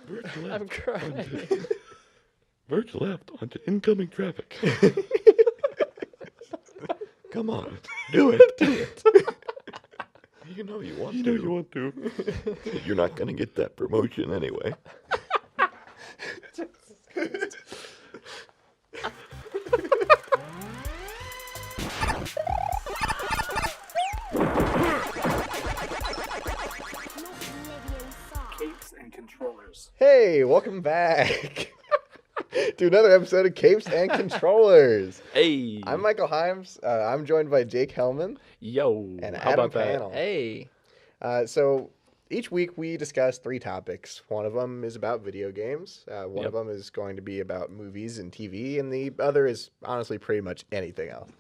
Verge left. I'm crying. Verge left onto incoming traffic. Come on, do it. Do it. You know you want to. You want to. You're not gonna get that promotion anyway. Capes and controllers. Hey, welcome back to another episode of Capes and Controllers. Hey. I'm Michael Himes. I'm joined by Jake Helmen Yo. and How Adam about that? Pannel. Hey. So each week we discuss 3 topics. One of them is about video games. One of them is going to be about movies and TV, and the other is honestly pretty much anything else.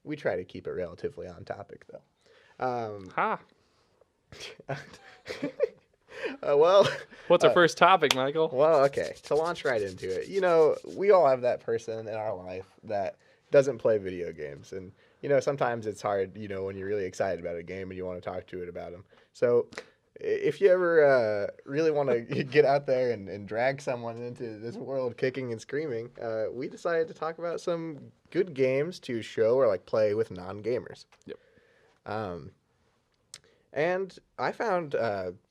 We try to keep it relatively on topic, though. Ha. What's our first topic, Michael? Well, okay. To launch right into it, you know, we all have that person in our life that doesn't play video games. And, you know, sometimes it's hard, you know, when you're really excited about a game and you want to talk to it about them. So if you ever really want to get out there and drag someone into this world kicking and screaming, we decided to talk about some good games to show or, like, play with non-gamers. Yep. And I found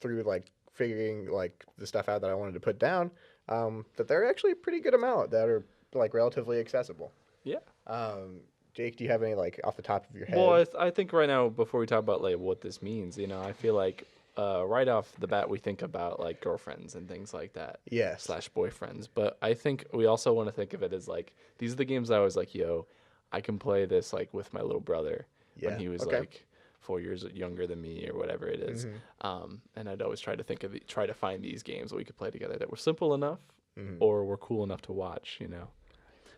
through, like, figuring, like, the stuff out that I wanted to put down, that there are actually a pretty good amount that are, like, relatively accessible. Yeah. Jake, do you have any, like, off the top of your head? Well, I think right now, before we talk about like what this means, you know, I feel like right off the bat we think about like girlfriends and things like that. Yes. / boyfriends. But I think we also want to think of it as like these are the games I was like, yo, I can play this like with my little brother Yeah, when he was okay. like 4 years younger than me or whatever it is. And I'd always try to find these games that we could play together that were simple enough or were cool enough to watch, you know.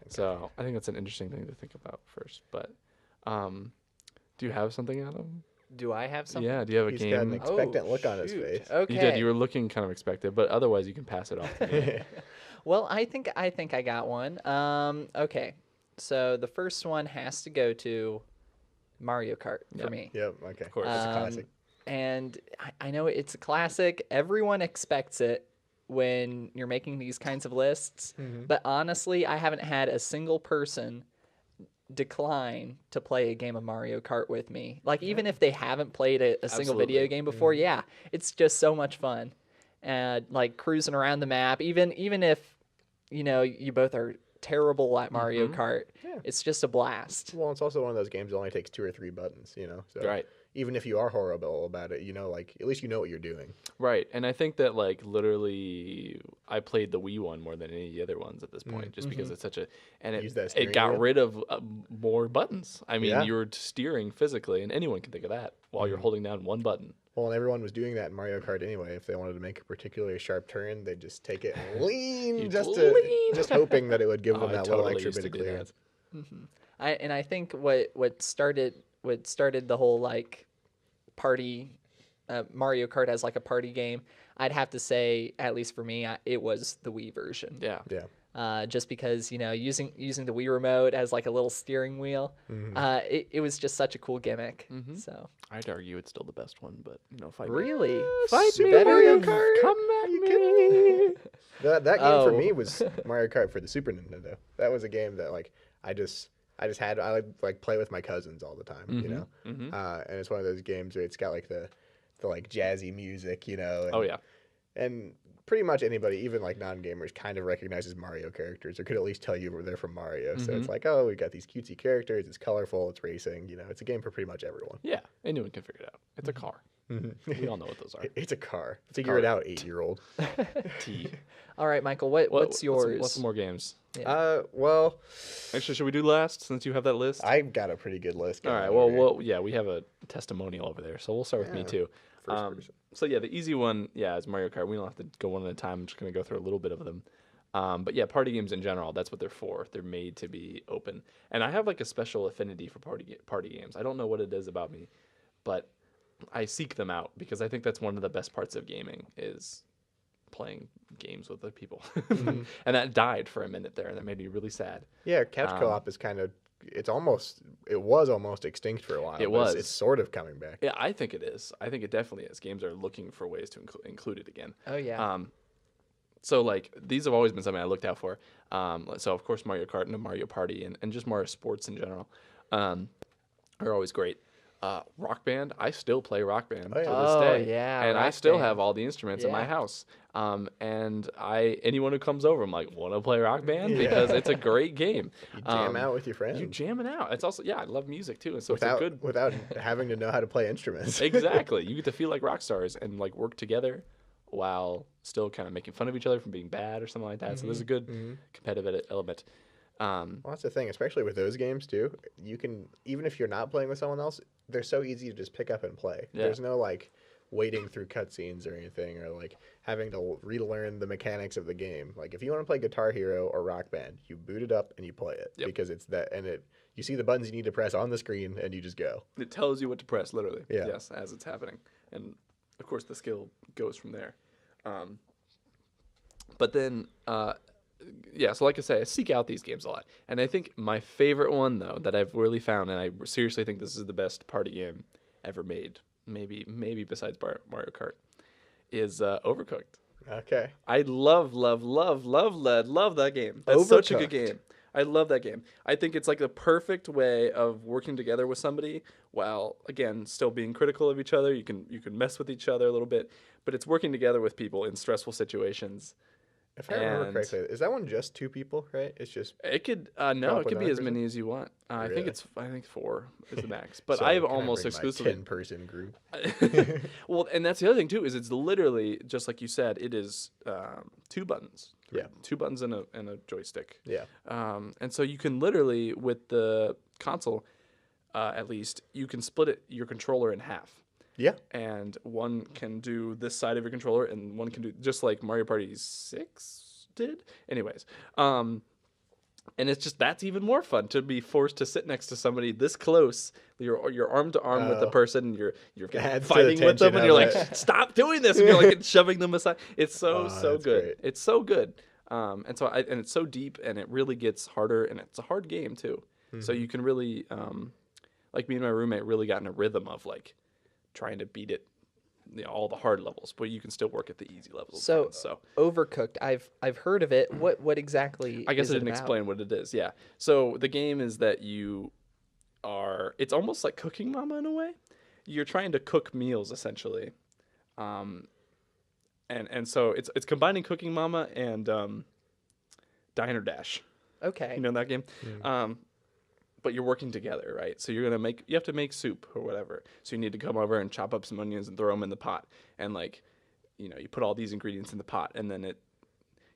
So I think that's an interesting thing to think about first. But do you have something, Adam? Do I have something? Yeah, do you have a He's got an game? expectant look on his shoot. face. Okay. You did. You were looking kind of expected, but otherwise you can pass it off to me. Well, I think I got one. Okay. So the first one has to go to Mario Kart for Yep. me. Yep, okay. Of course. That's a classic. And I know it's a classic. Everyone expects it when you're making these kinds of lists. But honestly, I haven't had a single person decline to play a game of Mario Kart with me. Like, even if they haven't played a single video Absolutely. game before, yeah, it's just so much fun. And like cruising around the map, even if, you know, you both are terrible at Mario Kart, it's just a blast. Well, it's also one of those games that only takes 2 or 3 buttons, you know? So Right. even if you are horrible about it, you know, like, at least you know what you're doing. Right, and I think that like literally, I played the Wii one more than any of the other ones at this point, just because it's such a and Use that it steering got wheel? rid of more buttons. I mean, Yeah. you're steering physically, and anyone can think of that while you're holding down one button. Well, and everyone was doing that in Mario Kart anyway. If they wanted to make a particularly sharp turn, they'd just take it and lean, just hoping that it would give them I that little totally extra used bit of to do that. clearance. I think what started the whole like party Mario Kart as like a party game, I'd have to say, at least for me, it was the Wii version. Yeah, Yeah. Just because, you know, using the Wii remote as like a little steering wheel, it was just such a cool gimmick. So I'd argue it's still the best one, but you know, fight really, Fight me, better Mario than- Kart! Come at you me! kidding me? That game for Oh. me was Mario Kart for the Super Nintendo. That was a game that like I like play with my cousins all the time, you know. And it's one of those games where it's got like the like jazzy music, you know. And, Oh yeah, And pretty much anybody, even like non-gamers, kind of recognizes Mario characters or could at least tell you they're from Mario. So it's like, oh, we got these cutesy characters. It's colorful. It's racing. You know, it's a game for pretty much everyone. yeah. Anyone can figure it out. It's a car. We all know what those are. It's a car. Figure it out, 8-year-old. T. All right, Michael, what's yours? What's some more games? Well, Actually, should we do last since you have that list? I've got a pretty good list. All going right. over here. Well, yeah, we have a testimonial over there, so we'll start with me too. First person. So yeah, the easy one, is Mario Kart. We don't have to go one at a time. I'm just gonna go through a little bit of them. But yeah, party games in general, that's what they're for. They're made to be open. And I have like a special affinity for party games. I don't know what it is about me, but I seek them out because I think that's one of the best parts of gaming is playing games with other people. And that died for a minute there, and that made me really sad. Yeah, couch co-op is kind of it was almost extinct for a while. It but was. It's sort of coming back. Yeah, I think it is. I think it definitely is. Games are looking for ways to include it again. Oh yeah. So like these have always been something I looked out for. So of course Mario Kart and Mario Party and just Mario sports in general are always great. Rock Band, I still play Rock Band to this day. Yeah, and I Rock still Band. have all the instruments in my Yeah. house. And anyone who comes over, I'm like, want to play Rock Band because it's a great game. You jam out with your friends. You jam it out. It's also I love music too, and so without it's a good. without having to know how to play instruments. Exactly, you get to feel like rock stars and like work together while still kind of making fun of each other from being bad or something like that. So there's a good competitive element. Well, that's the thing, especially with those games too. You can, even if you're not playing with someone else, they're so easy to just pick up and play. Yeah. There's no like wading through cutscenes or anything, or like having to relearn the mechanics of the game. Like if you want to play Guitar Hero or Rock Band, you boot it up and you play it because it's that, and you see the buttons you need to press on the screen and you just go. It tells you what to press, literally. Yeah. Yes, as it's happening, and of course the skill goes from there. But then, so like I say, I seek out these games a lot, and I think my favorite one though that I've really found, and I seriously think this is the best party game ever made, maybe besides Mario Kart, is Overcooked. Okay. I love that game. That's such a good Overcooked. game. I love that game. I think it's like the perfect way of working together with somebody while again still being critical of each other. You can mess with each other a little bit, but it's working together with people in stressful situations. If I remember And- correctly, is that one just 2 people? Right? It's just It could no, Come it up could with be as another many as you want. I think Really? I think 4 is the max. But so I've can I almost bring my exclusively 10-person group. well, and that's the other thing too is it's literally just like you said. It is 2 buttons. Yeah. 2 buttons and a joystick. Yeah. And so you can literally with the console, at least you can split your controller in half. Yeah. And one can do this side of your controller, and one can do just like Mario Party 6 did. Anyways, and it's just that's even more fun to be forced to sit next to somebody this close. You're arm to arm with the person. You're Adds to the fighting with them, tension and you're of like, it. "Stop doing this!" And you're like shoving them aside. It's so that's good. great. It's so good. And it's so deep, and it really gets harder, and it's a hard game too. So you can really, like me and my roommate, really got in a rhythm of like trying to beat it, all the hard levels, but you can still work at the easy levels. So, So Overcooked, I've heard of it. What exactly? I guess is I it didn't about? explain what it is. Yeah. So the game is that it's almost like Cooking Mama in a way. You're trying to cook meals essentially. And so it's combining Cooking Mama and Diner Dash. Okay. You know that game? But you're working together, right? So you have to make soup or whatever. So you need to come over and chop up some onions and throw them in the pot. And like, you put all these ingredients in the pot, and then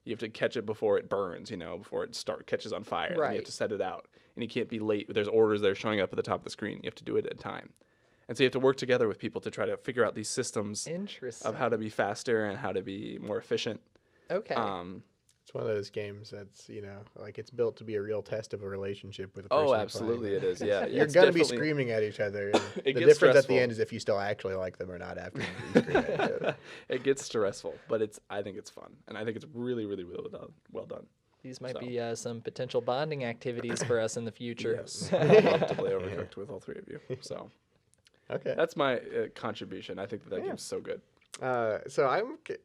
you have to catch it before it burns, before it catches on fire. And you have Right. to set it out. And you can't be late. There's orders that are showing up at the top of the screen. You have to do it at a time. And so you have to work together with people to try to figure out these systems Interesting. of how to be faster and how to be more efficient. Okay. It's one of those games that's, like it's built to be a real test of a relationship with a person. Oh, you're absolutely playing it is. Yeah. with. You're It's going to be definitely- screaming at each other. And It the gets difference at stressful. the end is if you still actually like them or not after you scream at each other. It gets stressful, but I think it's fun, and I think it's really, really, really well done. These might so. be some potential bonding activities for us in the future. Yes, I'd love to play Overcooked with all 3 of you. So Okay. that's my contribution. I think that game's so good. So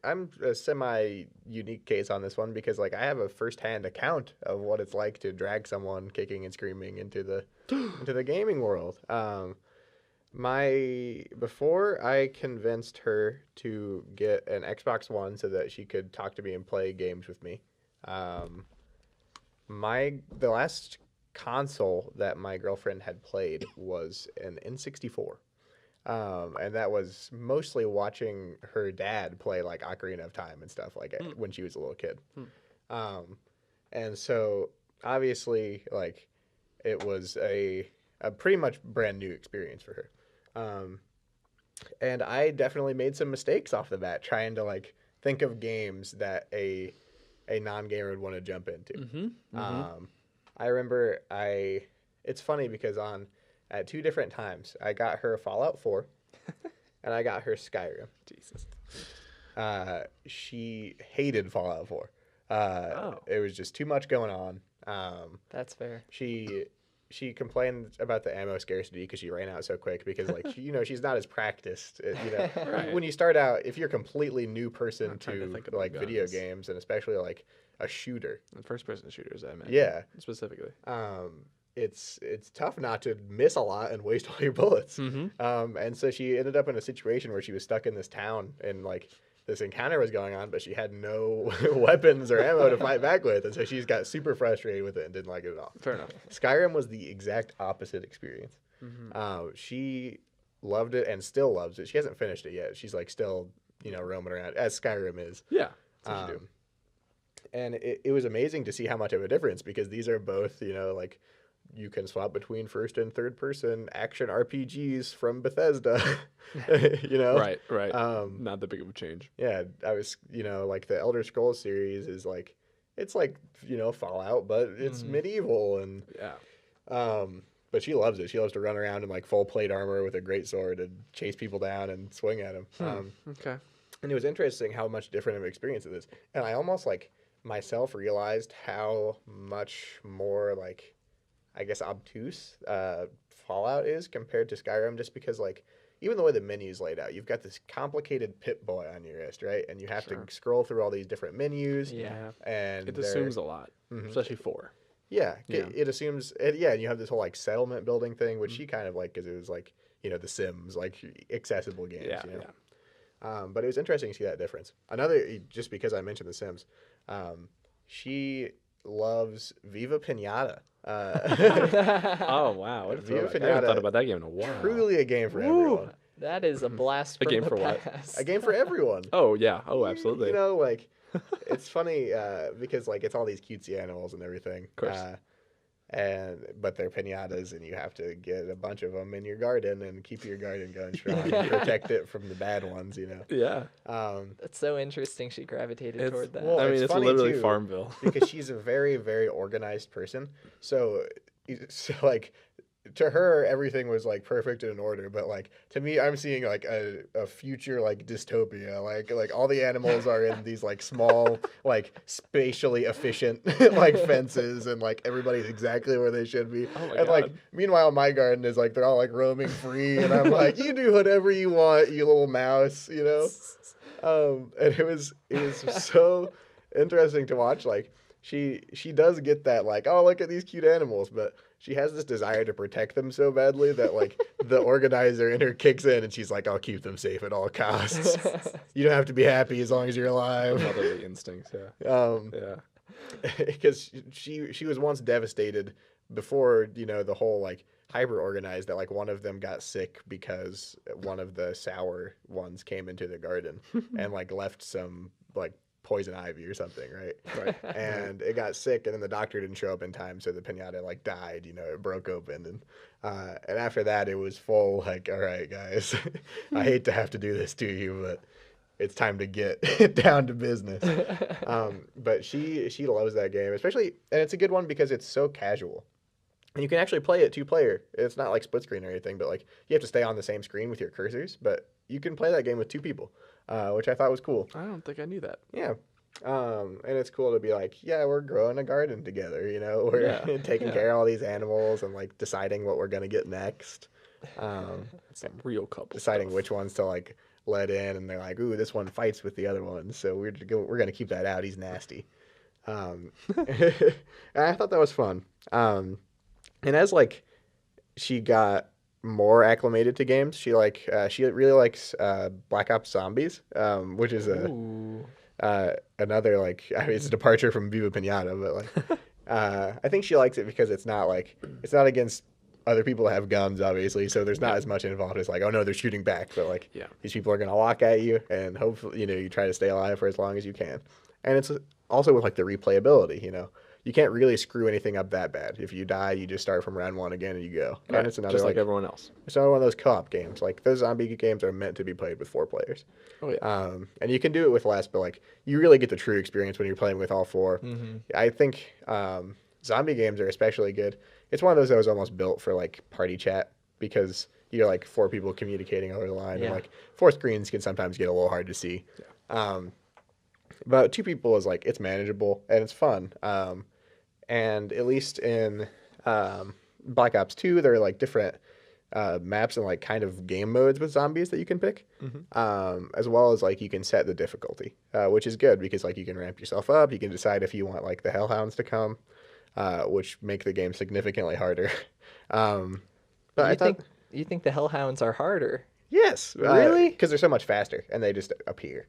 I'm a semi unique case on this one because like I have a firsthand account of what it's like to drag someone kicking and screaming into the gaming world. Before I convinced her to get an Xbox One so that she could talk to me and play games with me, the last console that my girlfriend had played was an N64. And that was mostly watching her dad play like Ocarina of Time and stuff like it when she was a little kid. And so obviously like it was a pretty much brand new experience for her. And I definitely made some mistakes off the bat trying to like think of games that a non-gamer would want to jump into. I remember it's funny because at 2 different times, I got her Fallout 4, and I got her Skyrim. Jesus. She hated Fallout 4. Oh. It was just too much going on. That's fair. She she complained about the ammo scarcity because she ran out so quick because like she's not as practiced. Right. When you start out, if you're a completely new person trying to to think about like video guns. games and especially like a shooter, And first-person shooters, I meant. yeah, Specifically. it's tough not to miss a lot and waste all your bullets. And so she ended up in a situation where she was stuck in this town and like this encounter was going on, but she had no weapons or ammo to fight back with, and so she's got super frustrated with it and didn't like it at all. Fair enough. Skyrim was the exact opposite experience. She loved it and still loves it. She hasn't finished it yet. She's like still roaming around as Skyrim is. Yeah. That's what you do. And it was amazing to see how much of a difference because these are both like you can swap between first and third person action RPGs from Bethesda. Right. Not that big of a change. Yeah, I was like the Elder Scrolls series is like it's like Fallout, but it's medieval and but she loves it. She loves to run around in like full plate armor with a great sword and chase people down and swing at them. Okay. And it was interesting how much different of an experience it is. And I almost like myself realized how much more like I guess obtuse Fallout is compared to Skyrim, just because like even the way the menu's laid out, you've got this complicated Pip-Boy on your wrist, right? And you have to scroll through all these different menus. Yeah. And It assumes a lot, especially 4. Yeah, it assumes, and you have this whole like settlement building thing, which she kind of like because it was like The Sims, like accessible games. Yeah. But it was interesting to see that difference. Another, just because I mentioned The Sims, she loves Viva Pinata. Oh wow! What a Viva throwback. I haven't Pinata, thought about that game in a while. Truly a game for everyone. That is a blast A from game the for what? past. A game for everyone. Oh yeah. Oh absolutely. Like it's funny because like it's all these cutesy animals and everything. Of course. But they're pinatas, and you have to get a bunch of them in your garden and keep your garden going strong and protect it from the bad ones. Yeah. That's so interesting. She gravitated toward that. well, I mean, it's it's funny, literally too, Farmville. because she's a very, very organized person. So like to her, everything was like perfect and in order. But like to me, I'm seeing like a future like dystopia. Like all the animals are in these like small, like spatially efficient like fences, and like everybody's exactly where they should be. Oh my And like God. meanwhile, my garden is like they're all like roaming free, and I'm like, you do whatever you want, you little mouse, And it was so interesting to watch. Like she does get that like, oh, look at these cute animals, but she has this desire to protect them so badly that like the organizer in her kicks in, and she's like, I'll keep them safe at all costs. You don't have to be happy as long as you're alive. Motherly instincts. Yeah. Yeah. Because she was once devastated before the whole like hyper organized that like one of them got sick because one of the sour ones came into the garden and like left some like poison ivy or something, right? And it got sick, and then the doctor didn't show up in time, so the pinata like died. It broke open, and after that it was full like, all right, guys, I hate to have to do this to you, but it's time to get down to business. But she loves that game, especially, and it's a good one because it's so casual. And you can actually play it 2-player. It's not like split screen or anything, but like you have to stay on the same screen with your cursors. But you can play that game with 2 people, which I thought was cool. I don't think I knew that. Yeah. And it's cool to be like, yeah, we're growing a garden together, we're taking care of all these animals and like deciding what we're going to get next. It's some real couple Deciding stuff. which ones to like let in, and they're like, ooh, this one fights with the other ones, so we're going to keep that out. He's nasty. And I thought that was fun. And as like she got more acclimated to games, she really likes Black Ops Zombies, which is another like, I mean, it's a departure from Viva Pinata, but like I think she likes it because it's not against other people that have guns, obviously, so there's not as much involved as like, oh no, they're shooting back, but like these people are gonna lock at you, and hopefully you try to stay alive for as long as you can. And it's also with like the replayability, you can't really screw anything up that bad. If you die, you just start from round 1 again and you go. Right. And it's another just like everyone else. It's another one of those co-op games. Like those zombie games are meant to be played with 4 players. Oh yeah. And you can do it with less, but like you really get the true experience when you're playing with all 4. I think zombie games are especially good. It's one of those that was almost built for like party chat, because you're like 4 people communicating over the line, and like 4 screens can sometimes get a little hard to see. But 2 people is like, it's manageable and it's fun. And at least in Black Ops 2, there are like different maps and like kind of game modes with zombies that you can pick, as well as like you can set the difficulty, which is good because like you can ramp yourself up. You can decide if you want like the hellhounds to come, which make the game significantly harder. But I thought, you think the hellhounds are harder? yes, Really? because they're so much faster and they just appear.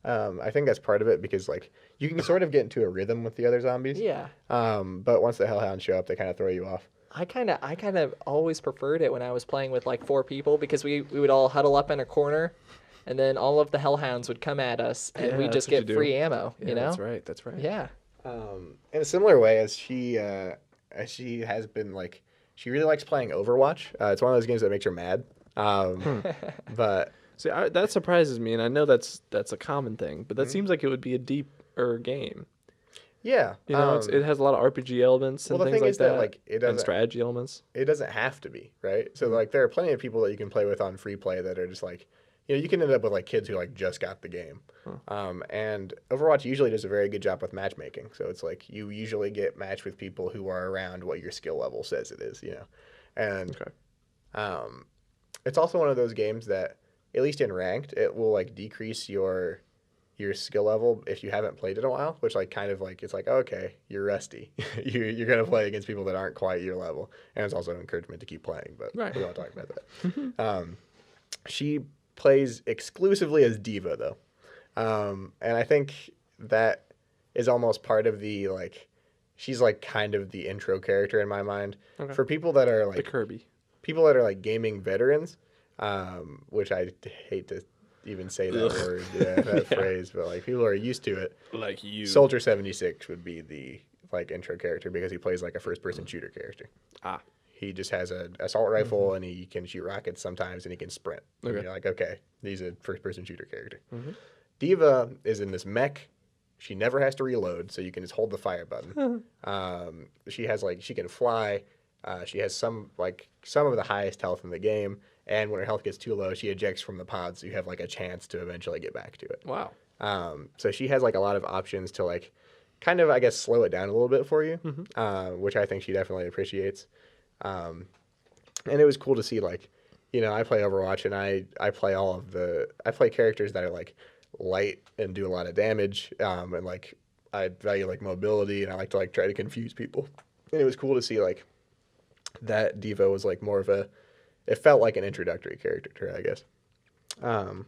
I think that's part of it because like you can sort of get into a rhythm with the other zombies. Yeah. But once the hellhounds show up, they kind of throw you off. I kind of always preferred it when I was playing with like 4 people because we would all huddle up in a corner, and then all of the hellhounds would come at us, and Yeah, we that's just what you get do. free ammo. Yeah, You know? that's right. That's right. Yeah. In a similar way as she has been like, she really likes playing Overwatch. It's one of those games that makes her mad. But See, that surprises me, and I know that's a common thing, but that seems like it would be a deeper game. yeah, You know, it has a lot of RPG elements and well, the things thing like is that like it and doesn't strategy elements. it doesn't have to be, right? So like there are plenty of people that you can play with on free play that are just like, you know, you can end up with like kids who like just got the game. And Overwatch usually does a very good job with matchmaking. So it's like you usually get matched with people who are around what your skill level says it is, you know. And it's also one of those games that, at least in ranked, it will like decrease your skill level if you haven't played in a while, which like kind of like it's like, okay, you're rusty. You're gonna play against people that aren't quite your level, and it's also an encouragement to keep playing. But Right. we don't talk about that. She plays exclusively as Diva though, and I think that is almost part of the like, she's like kind of the intro character in my mind for people that are The like Kirby. gaming veterans, which I hate to even say that word, that phrase, but like people are used to it. Like you. Soldier 76 would be the like intro character because he plays like a first person shooter character. He just has an assault rifle and he can shoot rockets sometimes and he can sprint. And you're like, okay, he's a first person shooter character. Diva is in this mech. She never has to reload, so you can just hold the fire button. She has like, she can fly. She has some of the highest health in the game, and when her health gets too low, she ejects from the pod, so you have like a chance to eventually get back to it. Wow. So she has like a lot of options to like kind of, I guess, slow it down a little bit for you, which I think she definitely appreciates. And it was cool to see, like, you know, I play Overwatch and I play characters that are like light and do a lot of damage, and like I value like mobility and I like to like try to confuse people. And it was cool to see like that Diva was like more of it felt like an introductory character to her, I guess. And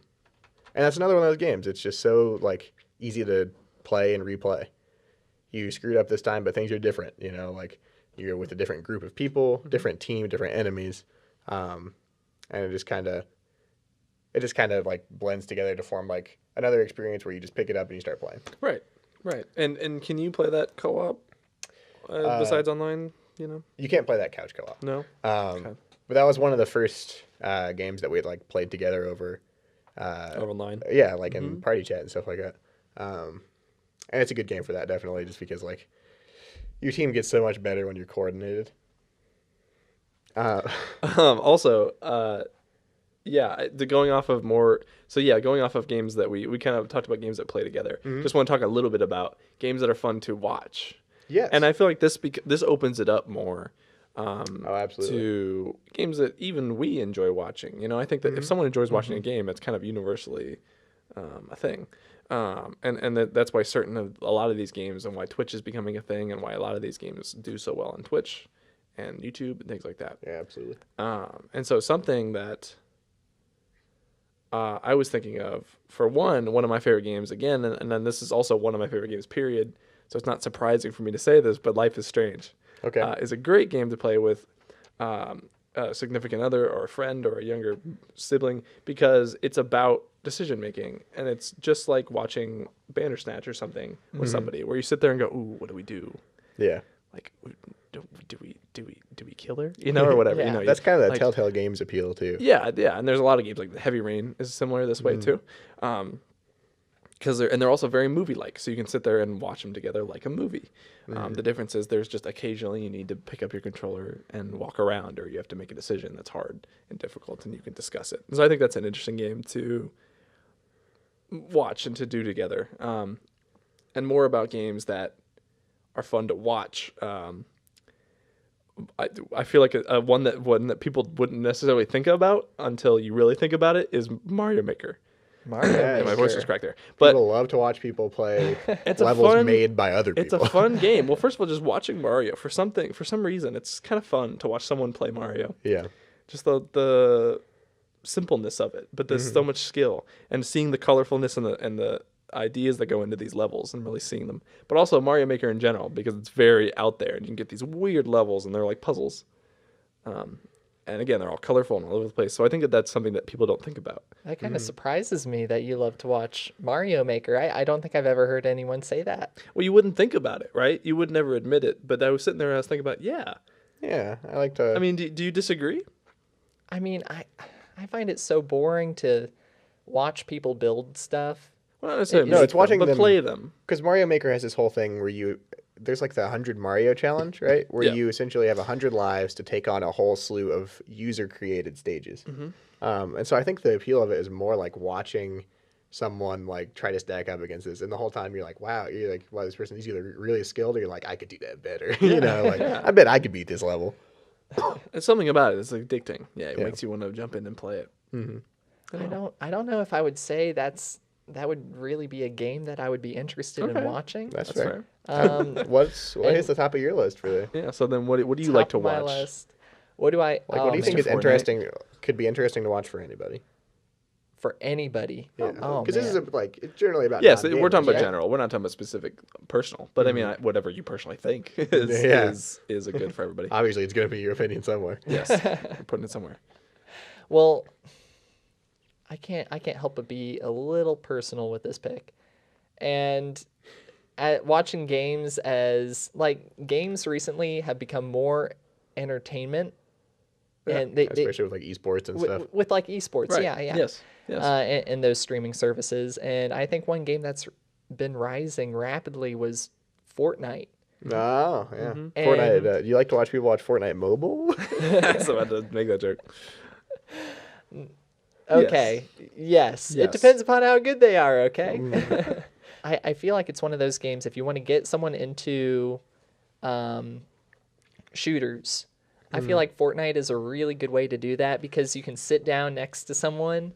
that's another one of those games. It's just so like easy to play and replay. You screwed up this time, but things are different, you know, like you're with a different group of people, different team, different enemies. And it just kind of like blends together to form like another experience where you just pick it up and you start playing. Right. And can you play that co-op besides online, you know? You can't play that couch co-op. No? But that was one of the first games that we had like played together over Online. Yeah, like in party chat and stuff like that. And it's a good game for that, definitely, just because like your team gets so much better when you're coordinated. Also, going off of games that we kind of talked about games that play together. Just want to talk a little bit about games that are fun to watch. Yes. And I feel like this opens it up more. Absolutely. To games that even we enjoy watching. You know, I think that if someone enjoys watching a game, it's kind of universally a thing. And that's why a lot of these games and why Twitch is becoming a thing and why a lot of these games do so well on Twitch and YouTube and things like that. Yeah, absolutely. And so something that I was thinking of, for one of my favorite games, again, and then this is also one of my favorite games, period. So it's not surprising for me to say this, but Life is Strange. Okay. Is a great game to play with a significant other or a friend or a younger sibling because it's about decision making, and it's just like watching Bandersnatch or something with somebody, where you sit there and go, "Ooh, what do we do?" Yeah. Like, do we kill her? You know, or whatever. You know, That's kind of the like, Telltale Games appeal too. Yeah, and there's a lot of games like Heavy Rain is similar this way too. Because they're also very movie-like, so you can sit there and watch them together like a movie. The difference is there's just occasionally you need to pick up your controller and walk around, or you have to make a decision that's hard and difficult, and you can discuss it. So I think that's an interesting game to watch and to do together. And more about games that are fun to watch. I feel like one that people wouldn't necessarily think about until you really think about it is Mario Maker. Mario. Yeah, Yeah, my voice was cracked there. But But people love to watch people play it's a levels fun, made by other it's people. a fun game. Well, first of all, just watching Mario for some reason, it's kind of fun to watch someone play Mario. Yeah. Just the simpleness of it, but there's so much skill, and seeing the colorfulness and the ideas that go into these levels and really seeing them. But also Mario Maker in general, because it's very out there and you can get these weird levels and they're like puzzles. And again, they're all colorful and all over the place. So I think that's something that people don't think about. That kind of surprises me that you love to watch Mario Maker. I don't think I've ever heard anyone say that. Well, you wouldn't think about it, right? You would never admit it. But I was sitting there and I was thinking about, yeah. Yeah, I like to. I mean, do you disagree? I mean, I find it so boring to watch people build stuff. Well, not necessarily No, make it's watching them, but them- play them. Because Mario Maker has this whole thing where there's like the 100 Mario challenge, right? Where Yeah. you essentially have 100 lives to take on a whole slew of user-created stages. And so I think the appeal of it is more like watching someone like try to stack up against this, and the whole time you're like, wow, this person is either really skilled or you're like, I could do that better. I bet I could beat this level. It's something about it. It's addicting. Yeah, it Yeah. makes you want to jump in and play it. I don't know if I would say that would really be a game that I would be interested in Okay. watching. That's That's fair. fair. What and- is the top of your list for the? Yeah. So then, what do you like to Top of my watch? list. What do I? Like, what do you think Mr. is Fortnite. interesting? Could be interesting to watch for anybody. For anybody? Yeah. Oh, Because this is man. it's generally about. Yes, we're talking about non-gamers, right? general. We're not talking about specific personal. But I mean, whatever you personally think Yeah. is a good for everybody. Obviously, it's going to be your opinion somewhere. Yes, we're putting it somewhere. Well, I can't help but be a little personal with this pick, and watching games games recently have become more entertainment, and they Especially with like esports and stuff. with like esports, Right. yeah. Yes. Yes. And those streaming services, and I think one game that's been rising rapidly was Fortnite. Oh, yeah. And- Fortnite. Do you like to watch people watch Fortnite mobile? I was about to make that joke. Okay. Yes. It Yes. depends upon how good they are, okay? I feel like it's one of those games, if you want to get someone into shooters, I feel like Fortnite is a really good way to do that because you can sit down next to someone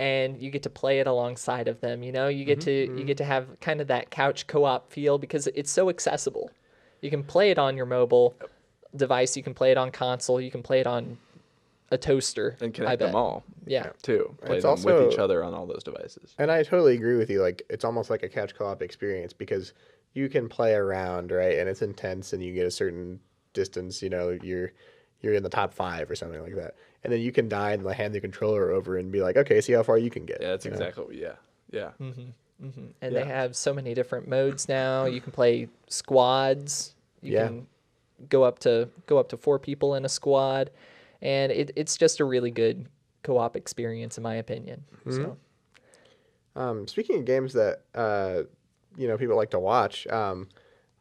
and you get to play it alongside of them. You get to have kind of that couch co-op feel because it's so accessible. You can play it on your mobile device, you can play it on console, you can play it on a toaster. And I connect bet. them all Yeah. too. Play It's them also- with each other on all those devices. And I totally agree with you. Like, it's almost like a couch co-op experience because you can play around, right? And it's intense, and you get a certain distance. You're in the top 5 or something like that, and then you can die and hand the controller over and be like, okay, see how far you can get. Yeah, that's you know? exactly what. Yeah. And Yeah. they have so many different modes now. You can play squads. You Yeah. can go up to 4 people in a squad, and it's just a really good co-op experience in my opinion. So Speaking of games that people like to watch,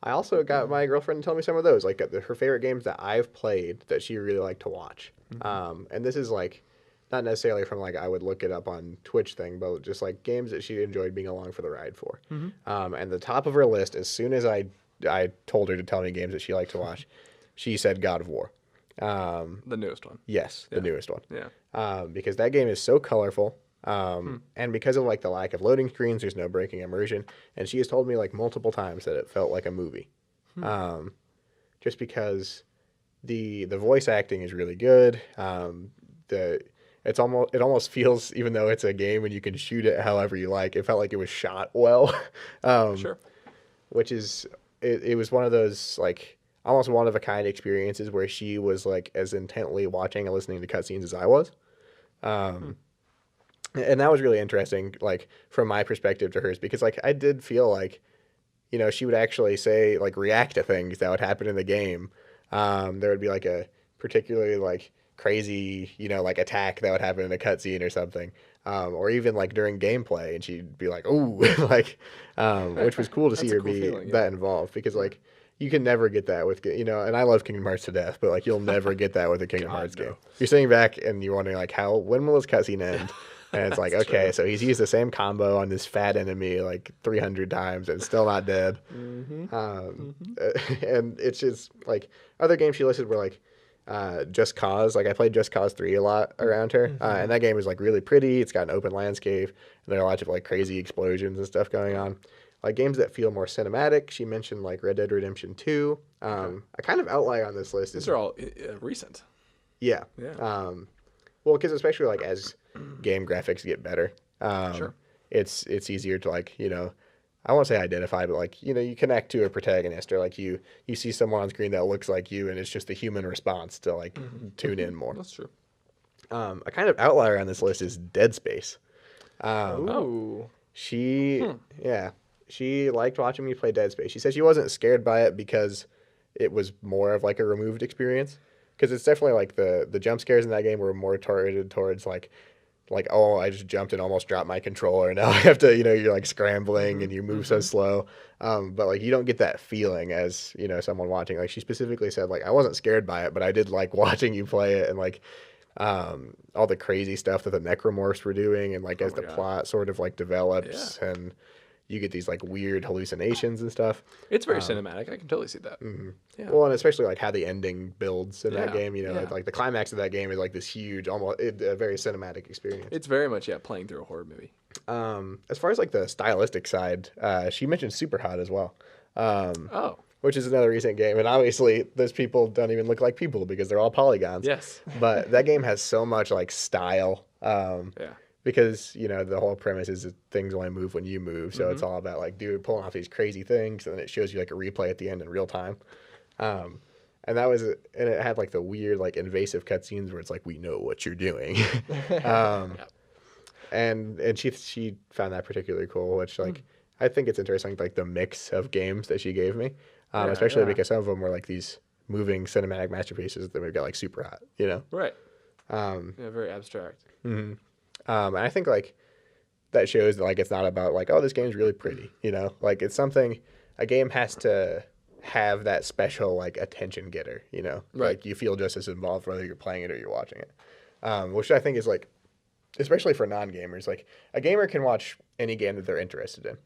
I also got my girlfriend to tell me some of those, like her favorite games that I've played that she really liked to watch. And this is like not necessarily from like I would look it up on Twitch thing, but just like games that she enjoyed being along for the ride for. And the top of her list, as soon as I told her to tell me games that she liked to watch, she said God of War. The newest one. Yes, the newest one. Yeah. Because that game is so colorful. And because of like the lack of loading screens, there's no breaking immersion. And she has told me like multiple times that it felt like a movie. Just because the voice acting is really good. It almost feels, even though it's a game and you can shoot it however you like, it felt like it was shot well. Sure. Which is it was one of those like almost one of a kind experiences where she was like as intently watching and listening to cutscenes as I was. And that was really interesting, like from my perspective to hers, because like I did feel like, she would actually say like react to things that would happen in the game. There would be like a particularly like crazy, like attack that would happen in a cutscene or something. Or even like during gameplay, and she'd be like, "Ooh," like, which was cool to see That's a her cool be feeling, yeah. that involved because like you can never get that with and I love Kingdom Hearts to death, but like you'll never get that with a Kingdom Hearts game. You're sitting back and you're wondering like when will this cutscene end? And it's like, That's okay, true. so he's used the same combo on this fat enemy like 300 times and still not dead. And it's just like other games she listed were like Just Cause. Like I played Just Cause 3 a lot around her, and that game is like really pretty. It's got an open landscape, and there are lots of like crazy explosions and stuff going on. Like games that feel more cinematic. She mentioned like Red Dead Redemption 2. A kind of outlier on this list is These are all recent. yeah. Yeah. Well, because especially like as game graphics get better, Sure. it's easier to like I won't say identify, but like you connect to a protagonist or like you see someone on screen that looks like you, and it's just a human response to like tune in more. That's true. A kind of outlier on this list is Dead Space. Ooh. She liked watching me play Dead Space. She said she wasn't scared by it because it was more of like a removed experience. Because it's definitely like the jump scares in that game were more targeted towards like oh, I just jumped and almost dropped my controller. Now I have to you're like scrambling and you move so slow. But like you don't get that feeling as someone watching. Like she specifically said like I wasn't scared by it, but I did like watching you play it and like all the crazy stuff that the necromorphs were doing and like as the plot sort of like develops and you get these like weird hallucinations and stuff. It's very cinematic. I can totally see that. Yeah. Well, and especially like how the ending builds in that game. Yeah. Like the climax of that game is like this huge, almost a very cinematic experience. It's very much playing through a horror movie. As far as like the stylistic side, she mentioned Super Hot as well. Oh. Which is another recent game, and obviously those people don't even look like people because they're all polygons. Yes. But that game has so much like style. Yeah. Because the whole premise is that things only move when you move, so it's all about like dude pulling off these crazy things, and then it shows you like a replay at the end in real time. And it had like the weird like invasive cutscenes where it's like we know what you're doing. And she found that particularly cool, which like I think it's interesting like the mix of games that she gave me, especially because some of them were like these moving cinematic masterpieces that we've got like Super Hot, Right. Very abstract. And I think like that shows that like it's not about like oh this game's really pretty, like it's something a game has to have that special like attention getter, Right. like you feel just as involved whether you're playing it or you're watching it, which I think is like especially for non-gamers, like a gamer can watch any game that they're interested in.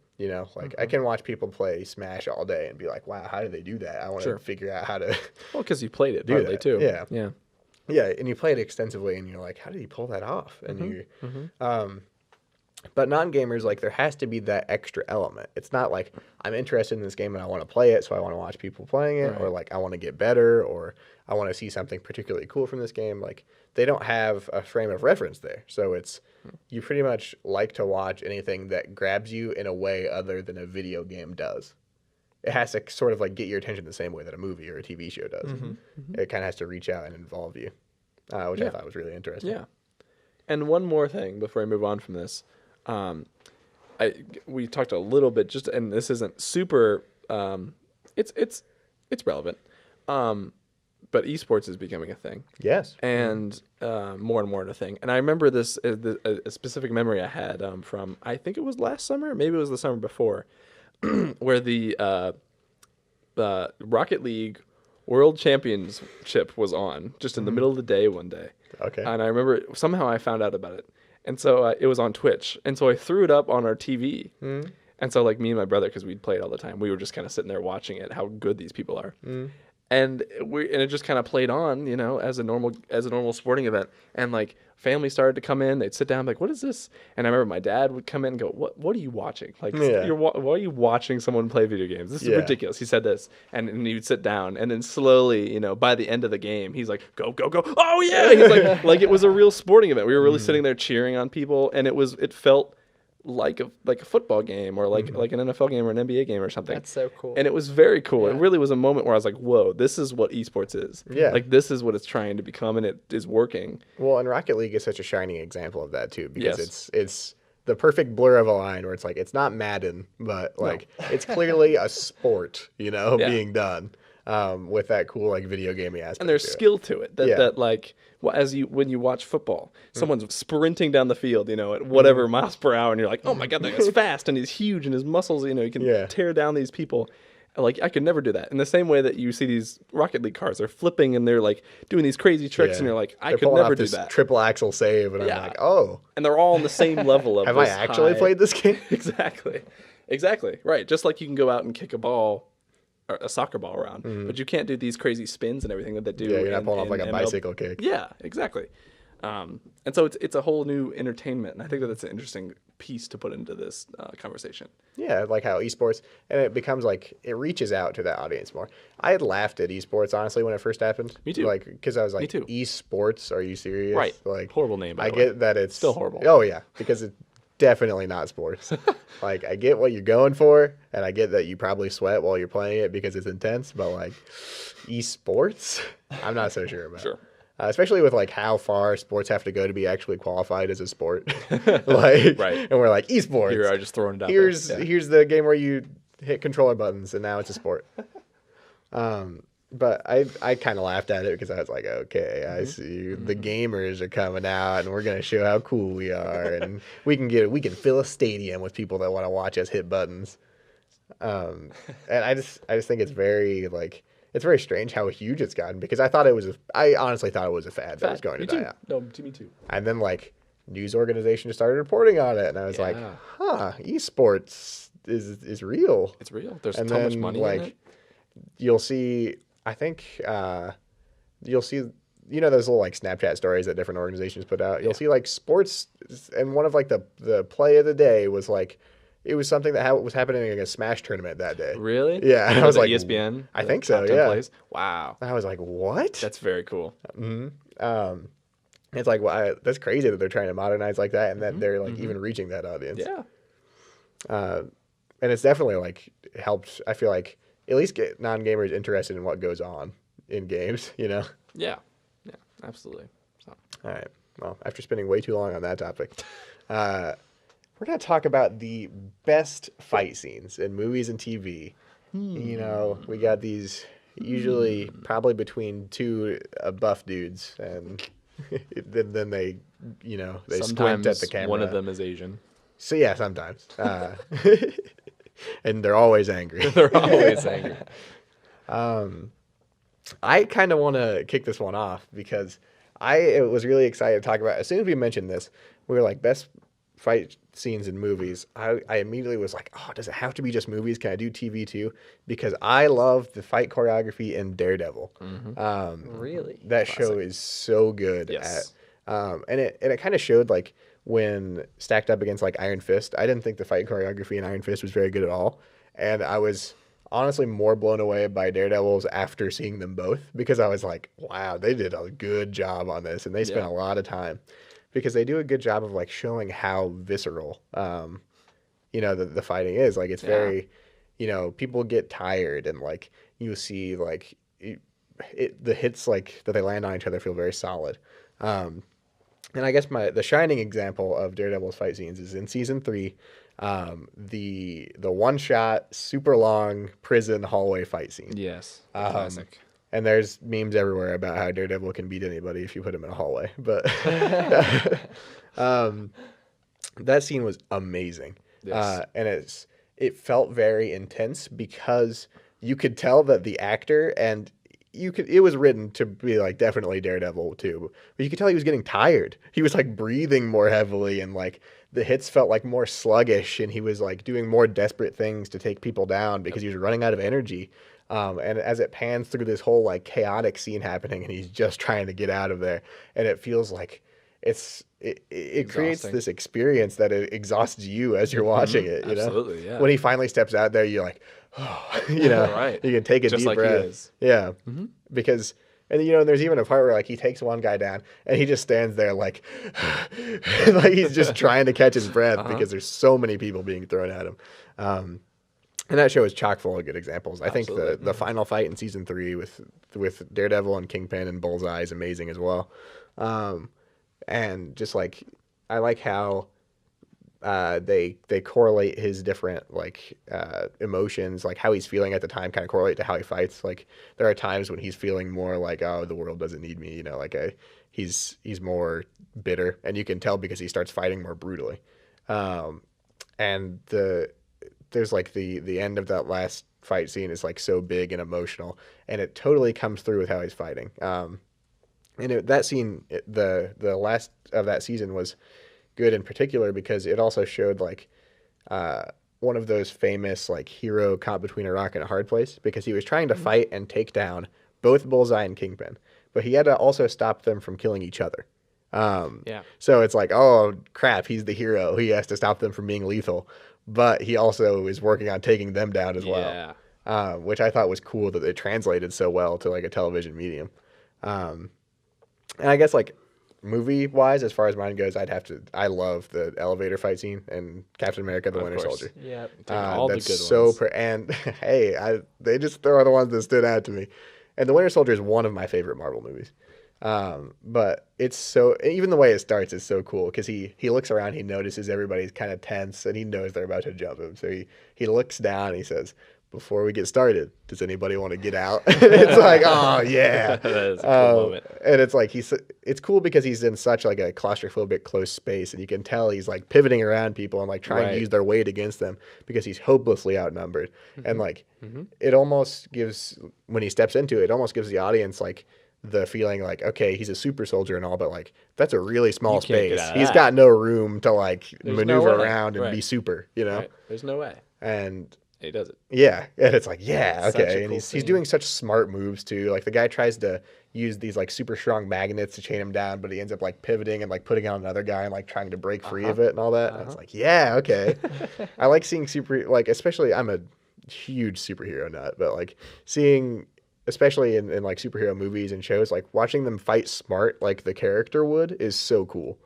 Like I can watch people play Smash all day and be like, wow, how do they do that? I want to figure out how to. Well, because you played it do partly that. too. Yeah. Yeah. Yeah, and you play it extensively, and you're like, how did he pull that off? And but non-gamers, like, there has to be that extra element. It's not like, I'm interested in this game and I want to play it, so I want to watch people playing it, or, like, I want to get better, or I want to see something particularly cool from this game. Like, they don't have a frame of reference there. So it's, you pretty much like to watch anything that grabs you in a way other than a video game does. It has to sort of, like, get your attention the same way that a movie or a TV show does. It kind of has to reach out and involve you, which I thought was really interesting. Yeah. And one more thing before I move on from this. We talked a little bit and this isn't super, it's relevant. But esports is becoming a thing. Yes. And more and more a thing. And I remember this, a specific memory I had from, I think it was last summer, maybe it was the summer before, where the Rocket League World Championship was on, just in the middle of the day one day. Okay. And I remember somehow I found out about it. And so it was on Twitch. And so I threw it up on our TV. And so like me and my brother, because we'd play it all the time, we were just kind of sitting there watching it, how good these people are. And it just kind of played on, as a normal sporting event. And like family started to come in, they'd sit down, like, what is this? And I remember my dad would come in and go, what are you watching? Like, why are you watching someone play video games? This is ridiculous. He said this, and he would sit down, and then slowly, by the end of the game, he's like, go, go, go. Oh yeah. He's like it was a real sporting event. We were really sitting there cheering on people, and it felt like a football game or like an NFL game or an NBA game or something. That's so cool. And it was very cool. It really was a moment where I was like, whoa, this is what esports is. Yeah. Like this is what it's trying to become, and it is working. Well, and Rocket League is such a shining example of that too, because it's the perfect blur of a line where it's like it's not Madden, but like it's clearly a sport, being done with that cool like video gaming aspect. And there's skill to it that like when you watch football, someone's sprinting down the field, at whatever miles per hour, and you're like, oh my god, that guy's fast and he's huge and his muscles, he can tear down these people. Like I could never do that. In the same way that you see these Rocket League cars, they're flipping and they're like doing these crazy tricks, and you're like, I They're could pulling never off do this that. triple axel save, and Yeah. I'm like, oh, And they're all on the same level of. have I this actually high- played this game? Exactly. Right. Just like you can go out and kick a ball, or a soccer ball around, but you can't do these crazy spins and everything that they do. Yeah, you're not in- pulling off in like a ML. bicycle kick. Yeah, exactly. And so it's a whole new entertainment, and I think that that's an interesting piece to put into this conversation. Yeah, like how esports, and it becomes like it reaches out to that audience more. I had laughed at esports honestly when it first happened. Me too. Like because I was like, too. esports? Are you serious? Right. Like Horrible name, by I the way. get that it's Still horrible. Oh yeah, because it's definitely not sports. Like I get what you're going for, and I get that you probably sweat while you're playing it because it's intense. But like esports, I'm not so sure about. Sure. Especially with like how far sports have to go to be actually qualified as a sport. Like, Right. And we're like esports. Here, I just throwing it out Here's there. Yeah. here's the game where you hit controller buttons, and now it's a sport. But I kind of laughed at it because I was like, okay, I see the gamers are coming out, and we're gonna show how cool we are, and we can fill a stadium with people that want to watch us hit buttons. And I just think it's very like. It's very strange how huge it's gotten because I honestly thought it was a fad that was going to me die too. out. No, me too. And then like news organizations started reporting on it, and I was like, Yeah. huh, esports is real. It's real. There's And so much then, money like, in it. You'll see, I think, you'll see, those little like Snapchat stories that different organizations put out. You'll see like sports, and one of like the play of the day was like, it was something that was happening in a Smash tournament that day. Really? Yeah, and I Was was it like, ESPN. I the think so, top 10 yeah. plays? Wow, And I was like, what? that's very cool. It's like, well, that's crazy that they're trying to modernize like that, and that they're like even reaching that audience. Yeah. And it's definitely like helped. I feel like at least get non-gamers interested in what goes on in games. Yeah. Yeah. Absolutely. So. All right. Well, after spending way too long on that topic, we're gonna talk about the best fight scenes in movies and TV. We got these usually probably between two buff dudes, and then they squint at the camera. One of them is Asian. So yeah, sometimes. And they're always angry. They're always angry. I kind of want to kick this one off because I was really excited to talk about. As soon as we mentioned this, we were like best fight scenes in movies. I immediately was like, oh, does it have to be just movies? Can I do TV too? Because I love the fight choreography in Daredevil. Really? That show is so good. Yes. And it kind of showed like when stacked up against like Iron Fist. I didn't think the fight choreography in Iron Fist was very good at all, and I was honestly more blown away by Daredevils after seeing them both because I was like, wow, they did a good job on this, and they spent a lot of time because they do a good job of like showing how visceral, the fighting is. Like it's very, people get tired, and like you see like the hits like that they land on each other feel very solid. And I guess the shining example of Daredevil's fight scenes is in season 3, the one shot super long prison hallway fight scene. Yes. Classic. And there's memes everywhere about how Daredevil can beat anybody if you put him in a hallway. But that scene was amazing. Yes. And it felt very intense because you could tell that the actor it was written to be like definitely Daredevil too, but you could tell he was getting tired. He was like breathing more heavily, and like the hits felt like more sluggish, and he was like doing more desperate things to take people down because he was running out of energy. And as it pans through this whole like chaotic scene happening, and he's just trying to get out of there, and it feels like it creates this experience that it exhausts you as you're watching it. Absolutely, yeah. When he finally steps out there, you're like, oh, Right. You can take a Just deep like he breath. is. Yeah, because. And there's even a part where like he takes one guy down and he just stands there like, like he's just trying to catch his breath because there's so many people being thrown at him. And that show is chock full of good examples. I think the final fight in season 3 with Daredevil and Kingpin and Bullseye is amazing as well. And just like I like how they correlate his different like emotions, like how he's feeling at the time kind of correlate to how he fights. Like there are times when he's feeling more like, oh, the world doesn't need me, he's more bitter, and you can tell because he starts fighting more brutally. And there's like the end of that last fight scene is like so big and emotional, and it totally comes through with how he's fighting. That scene, the last of that season was good in particular because it also showed like one of those famous like hero caught between a rock and a hard place, because he was trying to fight and take down both Bullseye and Kingpin, but he had to also stop them from killing each other. So it's like, oh crap, he's the hero. He has to stop them from being lethal, but he also is working on taking them down as well. Which I thought was cool that it translated so well to like a television medium. And I guess like movie wise, as far as mine goes, I love the elevator fight scene in Captain America: The Winter Soldier. All that's the good so ones. and hey, they just throw the ones that stood out to me. And The Winter Soldier is one of my favorite Marvel movies. But it's so, even the way it starts is so cool because he looks around, he notices everybody's kind of tense, and he knows they're about to jump him. So he looks down and he says, "Before we get started, does anybody want to get out?" It's like, oh yeah, That is a cool moment. And it's like it's cool because he's in such like a claustrophobic close space, and you can tell he's like pivoting around people and like trying to use their weight against them because he's hopelessly outnumbered. And like it almost gives, when he steps into it, it almost gives the audience like the feeling like, okay, he's a super soldier and all, but like that's a really small You can't get space. out of He's that. got no room to like There's maneuver no way. around and Right. be super, you know? Right. There's no way. And He does it. yeah, and it's like, yeah, It's such a okay. And cool he's scene. doing such smart moves too. Like the guy tries to use these like super strong magnets to chain him down, but he ends up like pivoting and like putting on another guy and like trying to break free of it and all that. And it's like, yeah, okay. I like seeing like, especially, I'm a huge superhero nut, but like seeing, especially in like superhero movies and shows, like watching them fight smart like the character would is so cool.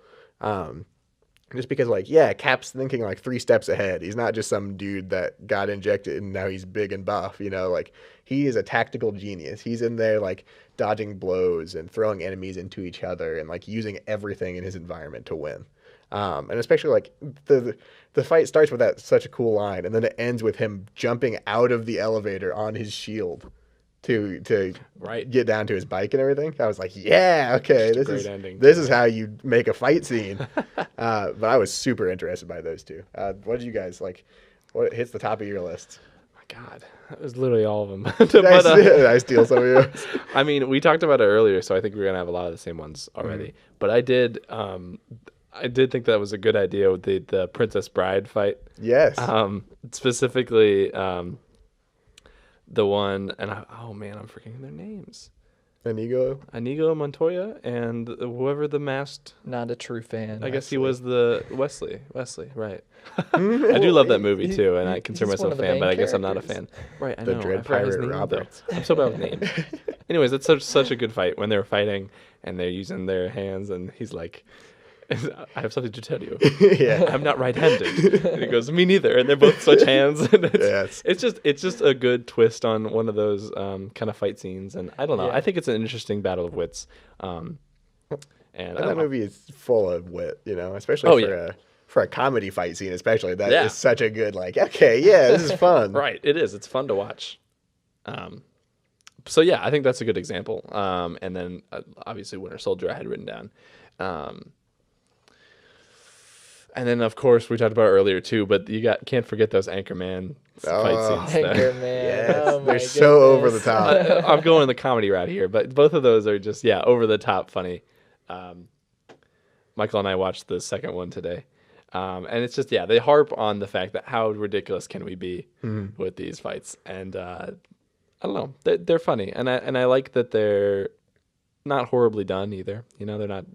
Just because, like, yeah, Cap's thinking like 3 steps ahead. He's not just some dude that got injected and now he's big and buff, you know, like he is a tactical genius. He's in there like dodging blows and throwing enemies into each other and like using everything in his environment to win. And especially like the fight starts with that such a cool line, and then it ends with him jumping out of the elevator on his shield to get down to his bike and everything. I was like, yeah, okay, Just a great ending. this is how you make a fight scene. But I was super interested by those two. What did you guys like? What hits the top of your list? My God, that was literally all of them. Did I steal some of yours? I mean, we talked about it earlier, so I think we're gonna have a lot of the same ones already. But I did think that was a good idea with the Princess Bride fight. Yes. Specifically, the one, and oh man, I'm forgetting their names. Inigo Montoya and whoever the masked. Not a true fan. I guess he was the Wesley, right? I do love that movie too, and I consider he's one myself a of the fan, main but I guess I'm not a characters. fan. Right, I The know. Dread I forgot his Pirate name, though. Roberts. I'm so bad with names. Anyways, it's such a good fight when they're fighting and they're using their hands, and he's like, "I have something to tell you. Yeah. I'm not right-handed." And he goes, "Me neither." And they both switch hands. And it's just a good twist on one of those kind of fight scenes. And I don't know. Yeah. I think it's an interesting battle of wits. And And that movie is full of wit, you know, especially for a comedy fight scene, especially. That is such a good, like, okay, yeah, this is fun. Right, it is. It's fun to watch. So yeah, I think that's a good example. And then obviously Winter Soldier I had written down. And then of course we talked about it earlier too, but can't forget those Anchorman fight scenes. Anchorman. Yes, Oh my they're so over the goodness. top. I'm going the comedy route here, but both of those are just over the top funny. Michael and I watched the second one today. And it's just, they harp on the fact that how ridiculous can we be with these fights. And I don't know, they're funny. And I like that they're not horribly done either. You know, they're not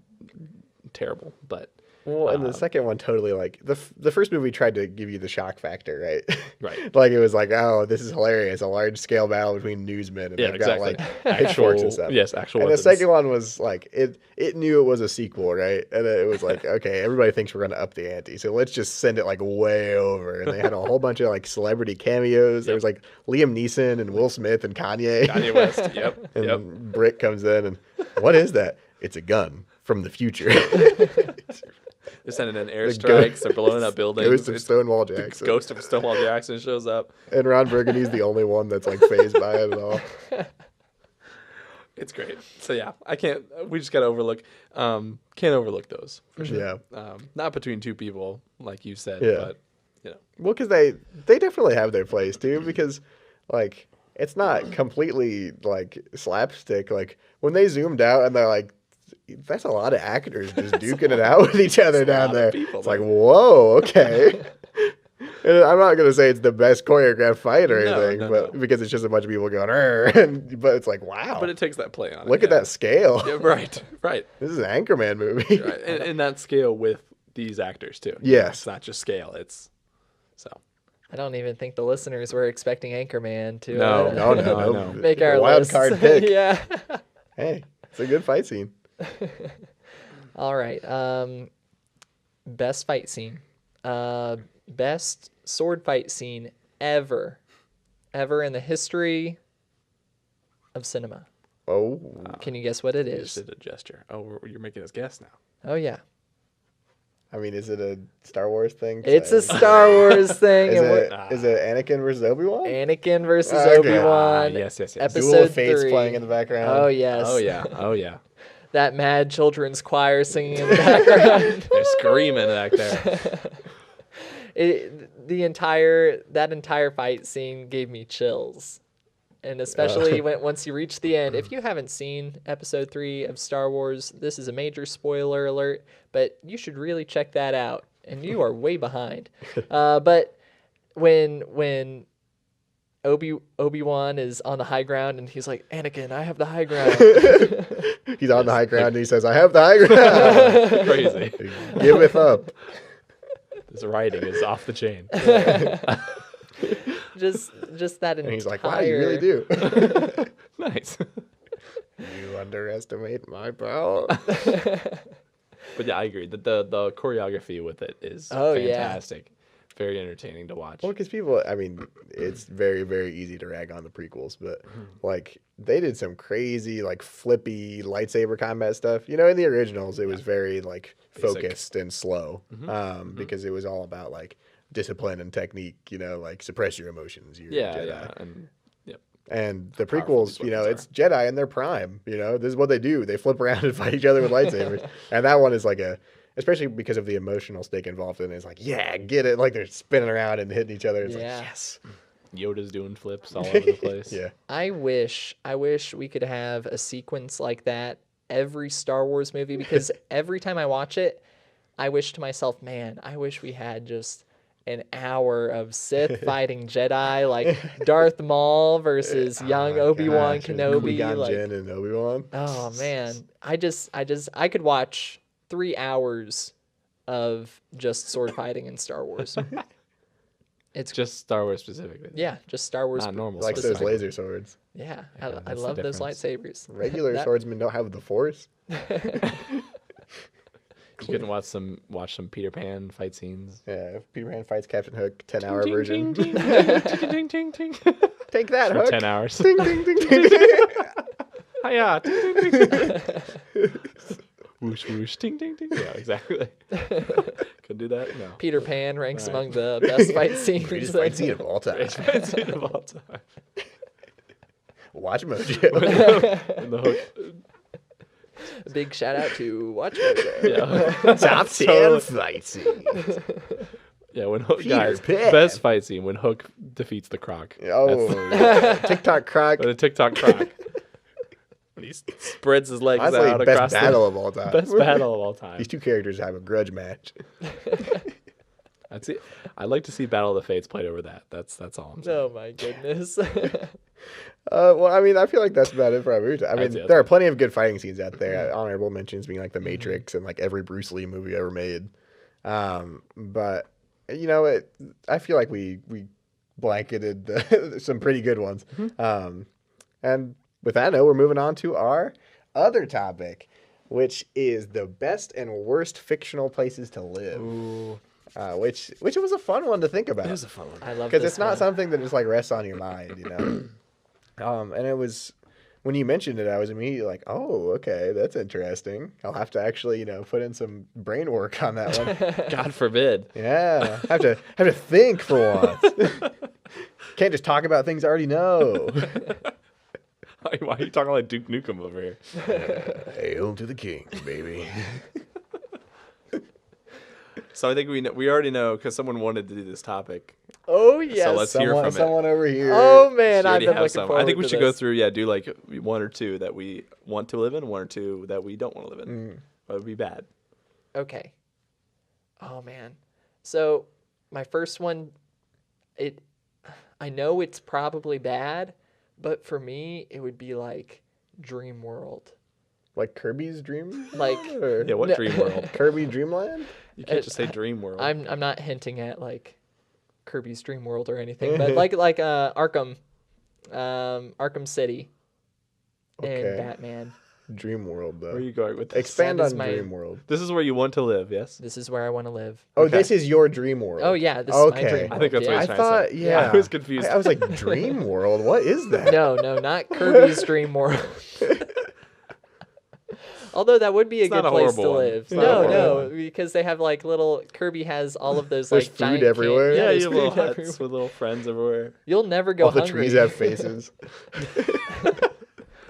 terrible, but. Well, and the second one totally, like, the first movie tried to give you the shock factor, right? Right. Like, it was like, oh, this is hilarious, a large-scale battle between newsmen, and they've got, like, pitchforks and stuff. Yes, actual And weapons. the second one was, like, it knew it was a sequel, right? And it was like, okay, everybody thinks we're going to up the ante, so let's just send it, like, way over. And they had a whole bunch of, like, celebrity cameos. There was, like, Liam Neeson and Will Smith and Kanye. Kanye West, yep. And Brick comes in, and what is that? It's a gun from the future. They're sending in airstrikes. They're blowing up buildings. Ghost of It's Stonewall the Jackson. ghost of Stonewall Jackson shows up. And Ron Burgundy's the only one that's like phased by it at all. It's great. So yeah, we just gotta overlook. Can't overlook those for sure. Yeah. Not between two people, like you said. Yeah. But Well, because they definitely have their place too. Because like it's not completely like slapstick. Like when they zoomed out and they're like, that's a lot of actors just duking it out with each other down there. It's like, whoa, okay. And I'm not gonna say it's the best choreographed fight or anything, but because it's just a bunch of people going, but it's like, wow. But it takes that play on it. Look at that scale. Yeah, right. This is an Anchorman movie. Right. And that scale with these actors too. Yes. It's not just scale. It's so. I don't even think the listeners were expecting Anchorman to No. make our wild lists. card pick. Yeah. Hey, it's a good fight scene. All right. Best fight scene. Best sword fight scene ever in the history of cinema. Oh. Can you guess what it You is? just did a gesture. Oh, you're making us guess now. Oh yeah. I mean, is it a Star Wars thing? It's a Star Wars thing. Is it Anakin versus Obi-Wan? Anakin versus Okay. Obi-Wan. Yes. Episode Duel of Fates 3. playing in the background. Oh yes. Oh yeah. That mad children's choir singing in the background. They're screaming back there. That entire fight scene gave me chills, and especially once you reach the end. If you haven't seen Episode 3 of Star Wars, this is a major spoiler alert, but you should really check that out. And you are way behind. But when Obi-Wan is on the high ground and he's like, Anakin, I have the high ground. He's on the high ground and he says, I have the high ground. Crazy. Giveth up. This writing is off the chain. just that entire. And he's like, wow, you really do. Nice. You underestimate my power. But yeah, I agree. The choreography with it is Oh, yeah. fantastic. Very entertaining to watch. Well, because people, I mean, it's very, very easy to rag on the prequels, but like they did some crazy, like flippy lightsaber combat stuff. You know, in the originals, it was very like focused and slow, because it was all about like discipline and technique. You know, like suppress your emotions. You're Jedi. And the prequels, you know, it's Jedi in their prime. You know, this is what they do. They flip around and fight each other with lightsabers. And that one is like especially because of the emotional stake involved in it. It's like, yeah, get it. Like they're spinning around and hitting each other. It's like, yes. Yoda's doing flips all over the place. Yeah. I wish we could have a sequence like that every Star Wars movie, because every time I watch it, I wish to myself, man, I wish we had just an hour of Sith fighting Jedi, like Darth Maul versus young Obi-Wan Kenobi. Qui-Gon Jinn and Obi-Wan. Oh man, I could watch 3 hours of just sword fighting in Star Wars. It's just Star Wars specifically. Yeah, just Star Wars. Not normal. Like those laser swords. Yeah, Yeah, I love those lightsabers. Regular swordsmen don't have the Force. You couldn't watch some Peter Pan fight scenes. Yeah, if Peter Pan fights Captain Hook, 10-hour version. Ting, ting, ting, ting. Take that, For Hook. 10 hours. Ding, ding, ding, ding, ding. Hiya. Ting, ting, ting, ting. Whoosh, whoosh, ting, ting, ting. Yeah, exactly. Could do that? No. Peter Pan ranks among the best fight scenes. Greatest fight scene of all time. Greatest fight scene of all time. Watch Mojo. And the Hook. Big shout out to Watch Mojo. Yeah. Top 10 fight scenes. Yeah, when Hook, Peter guys, Pan. best fight scene when Hook defeats the Croc. Oh, yeah. TikTok Croc. The TikTok Croc. When he spreads his legs Honestly, out best across battle of all time. best battle of all time. These two characters have a grudge match. That's it. I'd like to see Battle of the Fates played over that. That's all I'm saying. Oh my goodness. Well, I mean, I feel like that's about it for our movie. I mean, That's there are plenty of good fighting scenes out there. Honorable mentions being like The Matrix and like every Bruce Lee movie ever made. But you know, I feel like we blanketed some pretty good ones. And with that note, we're moving on to our other topic, which is the best and worst fictional places to live. Ooh. Which was a fun one to think about. It was a fun one. I love Because this it's not one. something that just like rests on your mind, you know. And it was when you mentioned it, I was immediately like, "Oh, okay, that's interesting. I'll have to actually, you know, put in some brain work on that one." God forbid. Yeah, have to think for once. Can't just talk about things I already know. Why are you talking like Duke Nukem over here? Hail to the king, baby. So I think we already know because someone wanted to do this topic. Oh yes. So let's hear from it. Someone over here. Oh man, She I've already been have looking some. forward I think we to should go this. through, do like 1 or 2 that we want to live in, 1 or 2 that we don't want to live in. That would be bad. Okay. Oh man. So my first one, I know it's probably bad, but for me it would be like Dream World. Like Kirby's Dream? Like Or Yeah, what No. dream world? Kirby Dreamland? You can't just say dream world. I'm not hinting at like Kirby's Dream World or anything, but like Arkham City and Okay. Batman. Dream World, though. Where are you going with this? Expand That is on my- Dream World. This is where you want to live, yes? This is where I want to live. Oh, Okay. this is your Dream World. Oh yeah, this is my Okay. dream. I World. think that's what yeah. he's I trying to thought, say. yeah. I was confused. I was like, Dream World? What is that? No, not Kirby's Dream World. Although that would be a It's good not a place to horrible one. live. It's not a No, horrible no, because they have like little Kirby has all of those There's like food giant everywhere. Yeah, there's you have little food huts everywhere. with little friends everywhere. You'll never go All the hungry. trees have faces. I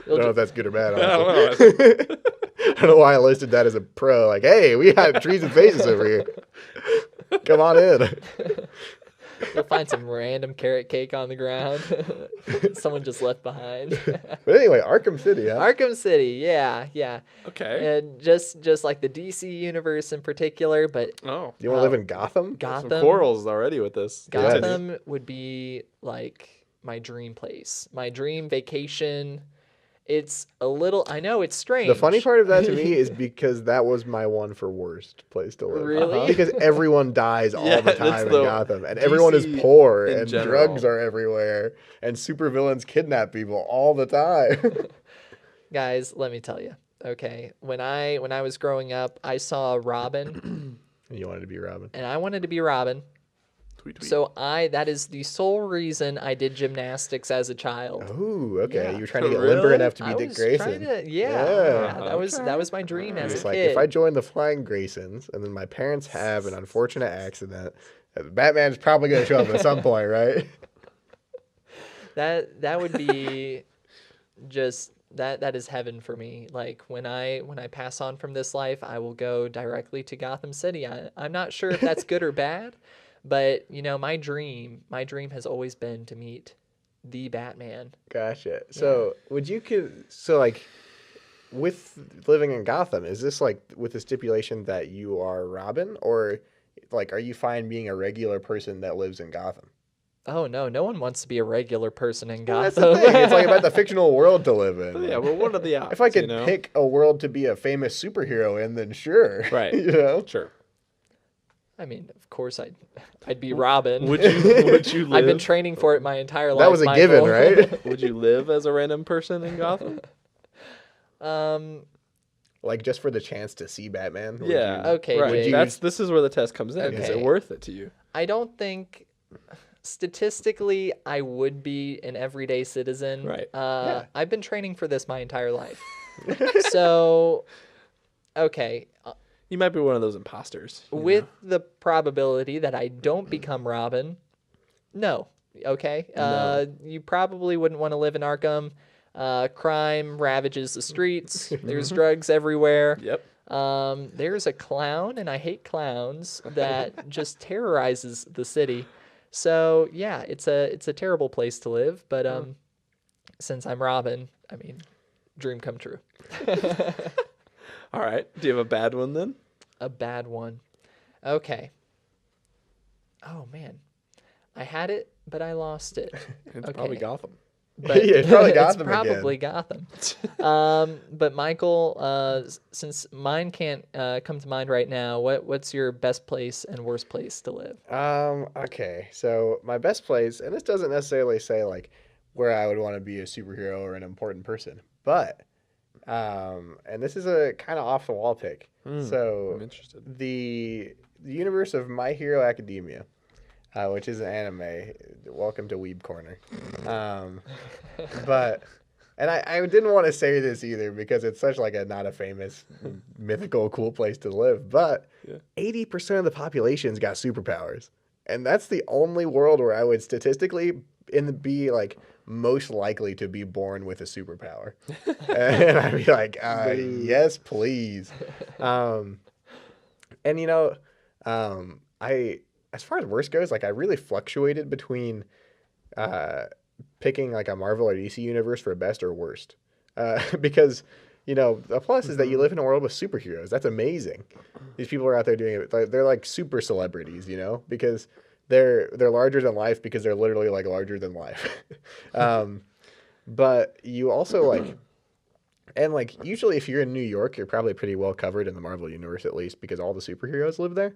You'll don't know ju- if that's good or bad. I Honestly. don't know. I don't know why I listed that as a pro. Like, hey, we have trees and faces over here. Come on in. You'll find some random carrot cake on the ground. Someone just left behind. But anyway, Arkham City, huh? Arkham City, yeah. Okay. And just like the DC universe in particular, but Oh. You want to live in Gotham? Some Gotham. quarrels already with this. Gotham would be like my dream place, my dream vacation. It's a little, I know it's strange. The funny part of that to me is because that was my one for worst place to live. Really? Because everyone dies all Yeah, the that's time in the Gotham, and everyone is DC poor, in and general. drugs are everywhere, and supervillains kidnap people all the time. Guys, let me tell you. Okay, when I was growing up, I saw Robin, And you wanted to be Robin. and I wanted to be Robin. Tweet, tweet. So that is the sole reason I did gymnastics as a child. Oh, okay. Yeah. You were trying to get Really? limber enough to be I Dick was Grayson. trying to, yeah, okay. that was my dream as It's a like kid. if I join the Flying Graysons, and then my parents have an unfortunate accident, Batman's probably going to show up at some point, right? That would be just that is heaven for me. Like when I pass on from this life, I will go directly to Gotham City. I'm not sure if that's good or bad, but you know, my dream has always been to meet the Batman. Gotcha. So like with living in Gotham, is this like with the stipulation that you are Robin, or like are you fine being a regular person that lives in Gotham? Oh no one wants to be a regular person in Well, Gotham. that's the thing. It's like about the fictional world to live in. But yeah, well, what are the odds? If I could you know? pick a world to be a famous superhero in, then sure. Right. You know? Sure. I mean, of course I'd be Robin. Would you live? I've been training for it my entire life. That was a given, Michael. right? Would you live as a random person in Gotham? Like just for the chance to see Batman? Would Yeah. you- Okay, Right. Jake. This is where the test comes in. Is it Okay. worth it to you? I don't think statistically I would be an everyday citizen. Right. Yeah. I've been training for this my entire life. So, okay, You might be one of those imposters. you with know? the probability that I don't become Robin, no. Okay. You probably wouldn't want to live in Arkham. Crime ravages the streets. There's drugs everywhere. Yep. There's a clown, and I hate clowns, that just terrorizes the city. So yeah, it's a terrible place to live. But since I'm Robin, I mean, dream come true. All right. Do you have a bad one then? A bad one. Okay. Oh man, I had it, but I lost it. It's Okay. probably Gotham. But Yeah, it's probably it's Gotham again. probably Gotham. But Michael, since mine can't come to mind right now, what's your best place and worst place to live? Okay. So my best place, and this doesn't necessarily say like where I would want to be a superhero or an important person, but and this is a kind of off the wall pick. So I'm interested. the universe of My Hero Academia, which is an anime. Welcome to Weeb Corner. But, and I didn't want to say this either because it's such like a not a famous, mythical, cool place to live. But 80% of the population's got superpowers, and that's the only world where I would statistically be like most likely to be born with a superpower. And I'd be like, yes, please. And you know, As far as worst goes, like I really fluctuated between picking like a Marvel or DC universe for best or worst, because the plus is that you live in a world with superheroes. That's amazing. These people are out there doing it. They're like super celebrities, because they're larger than life because they're literally like larger than life. But you also like. And, like, usually if you're in New York, you're probably pretty well covered in the Marvel universe, at least, because all the superheroes live there.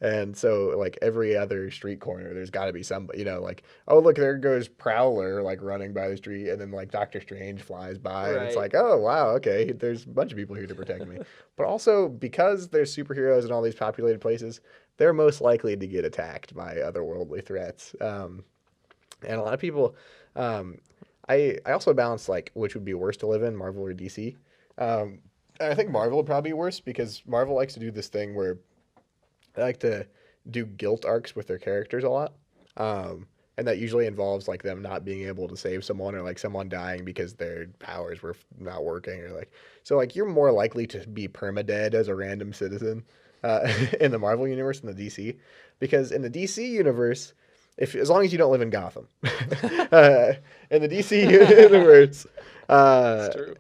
And so, like, every other street corner, there's got to be somebody, like, oh, look, there goes Prowler, like, running by the street. And then, like, Doctor Strange flies by. And it's Right. like, oh, wow, okay, there's a bunch of people here to protect me. But also, because there's superheroes in all these populated places, they're most likely to get attacked by otherworldly threats. And a lot of people... I also balance like which would be worse to live in, Marvel or DC. And I think Marvel would probably be worse because Marvel likes to do this thing where they like to do guilt arcs with their characters a lot. And that usually involves like them not being able to save someone or like someone dying because their powers were not working or like so like you're more likely to be permadead as a random citizen in the Marvel universe than the DC because in the DC universe as long as you don't live in Gotham, in the DC universe, It's true.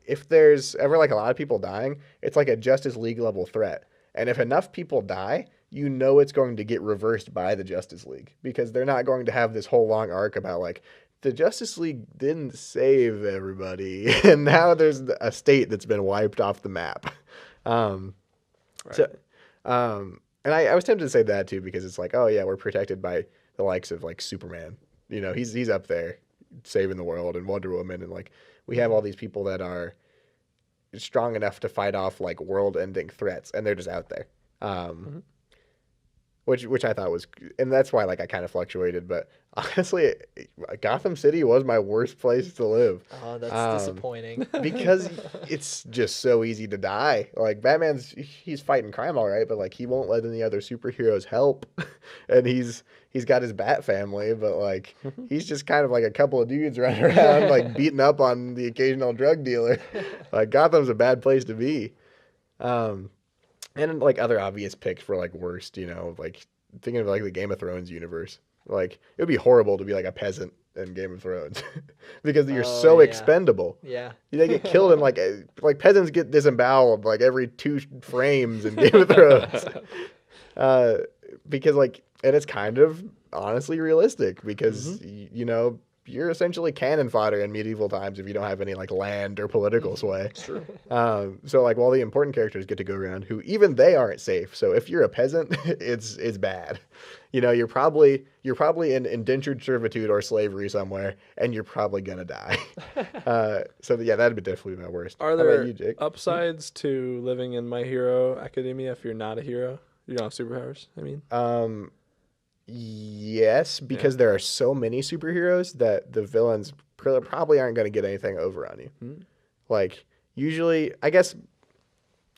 If there's ever like a lot of people dying, it's like a Justice League level threat. And if enough people die, it's going to get reversed by the Justice League because they're not going to have this whole long arc about like the Justice League didn't save everybody, and now there's a state that's been wiped off the map. Right. And I was tempted to say that too because it's like, oh yeah, we're protected by the likes of like Superman. He's up there saving the world and Wonder Woman and like we have all these people that are strong enough to fight off like world-ending threats and they're just out there. Which I thought was, and that's why like I kind of fluctuated. But honestly, Gotham City was my worst place to live. Oh, that's disappointing. Because it's just so easy to die. Like he's fighting crime all right, but like he won't let any other superheroes help, and he's got his Bat family, but like he's just kind of like a couple of dudes running around like beating up on the occasional drug dealer. Like Gotham's a bad place to be. And like other obvious picks for like worst, like thinking of like the Game of Thrones universe. Like it would be horrible to be like a peasant in Game of Thrones because you're so expendable. Yeah. They get killed in like peasants get disemboweled like every 2 frames in Game of Thrones. Because like and it's kind of honestly realistic because you're essentially cannon fodder in medieval times if you don't have any like land or political sway. It's true. So like while the important characters get to go around who even they aren't safe. So if you're a peasant, it's bad. You're probably in indentured servitude or slavery somewhere and you're probably going to die. So yeah, that'd be definitely my worst. Are How there about you, Jake? upsides to living in My Hero Academia if you're not a hero? You don't have superpowers, I mean? Yes, because there are so many superheroes that the villains probably aren't going to get anything over on you. Like usually, I guess,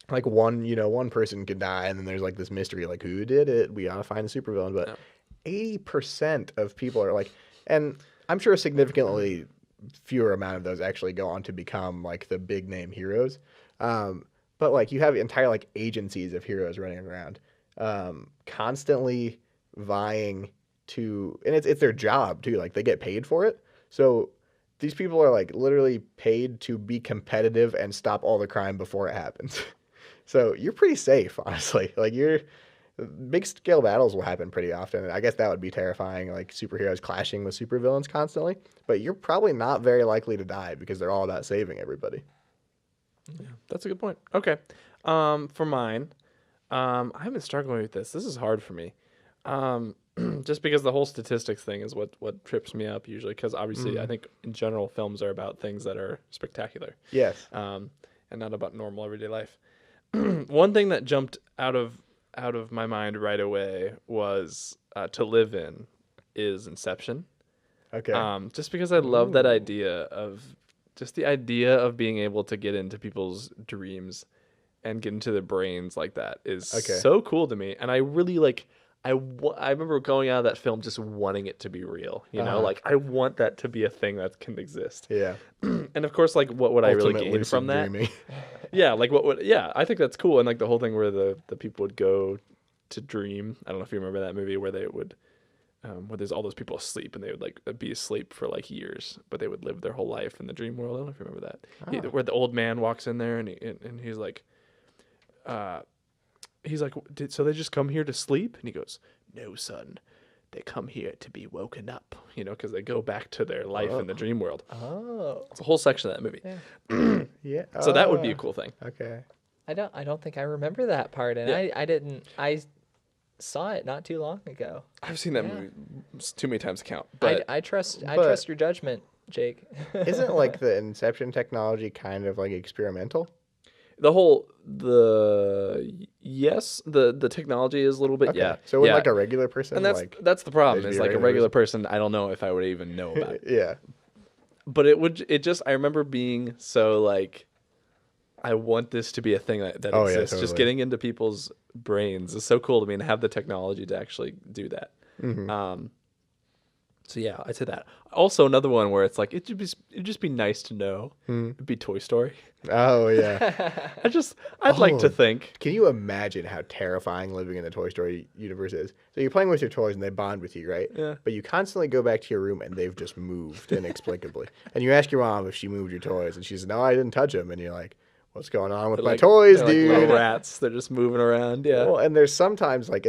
like one person could die, and then there's like this mystery, like who did it? We gotta find the supervillain. But 80% of people are like, and I'm sure a significantly fewer amount of those actually go on to become like the big name heroes. But like you have entire like agencies of heroes running around, constantly vying to, and it's their job too, like they get paid for it, so these people are like literally paid to be competitive and stop all the crime before it happens. So you're pretty safe, honestly. Like big scale battles will happen pretty often, and I guess that would be terrifying, like superheroes clashing with supervillains constantly, but you're probably not very likely to die because they're all about saving everybody. Yeah, that's a good point. Okay. For mine, I've been struggling with this. This is hard for me. Just because the whole statistics thing is what trips me up usually, because obviously I think in general films are about things that are spectacular. Yes. And not about normal everyday life. One thing that jumped out of my mind right away was To Live In is Inception. Okay. Just because I love that idea of the idea of being able to get into people's dreams and get into their brains like that is so cool to me. And I really like, I remember going out of that film just wanting it to be real, like I want that to be a thing that can exist. Yeah. And of course, like what would I really gain from that? Yeah, like what would I think that's cool. And like the whole thing where the people would go to dream. I don't know if you remember that movie where they would where there's all those people asleep and they would like be asleep for like years, but they would live their whole life in the dream world. I don't know if you remember that. Where the old man walks in there and he's like so they just come here to sleep? And he goes, "No, son. They come here to be woken up," because they go back to their life in the dream world. Oh. It's a whole section of that movie. Yeah. Yeah. So that would be a cool thing. Okay. I don't think I remember that part, and I saw it not too long ago. I've seen that movie too many times to count. But I trust your judgment, Jake. Isn't like the Inception technology kind of like experimental? the technology is a little bit Okay. So would yeah. like a regular person, And that's the problem. Is like a regular person, I don't know if I would even know about it. Yeah. But I remember being so like, I want this to be a thing that exists. Yeah, Just totally. getting into people's brains is so cool to me, and have the technology to actually do that. Mm-hmm. So yeah, I'd say that. Also, another one where it's like it'd just be nice to know. It'd be Toy Story. Oh yeah. I'd like to think. Can you imagine how terrifying living in the Toy Story universe is? So you're playing with your toys and they bond with you, right? Yeah. But you constantly go back to your room and they've just moved inexplicably. And you ask your mom if she moved your toys, and she says, "No, I didn't touch them." And you're like, "What's going on with They're my like- toys, they're like dude?" little rats. They're just moving around. Yeah. Well, and there's sometimes like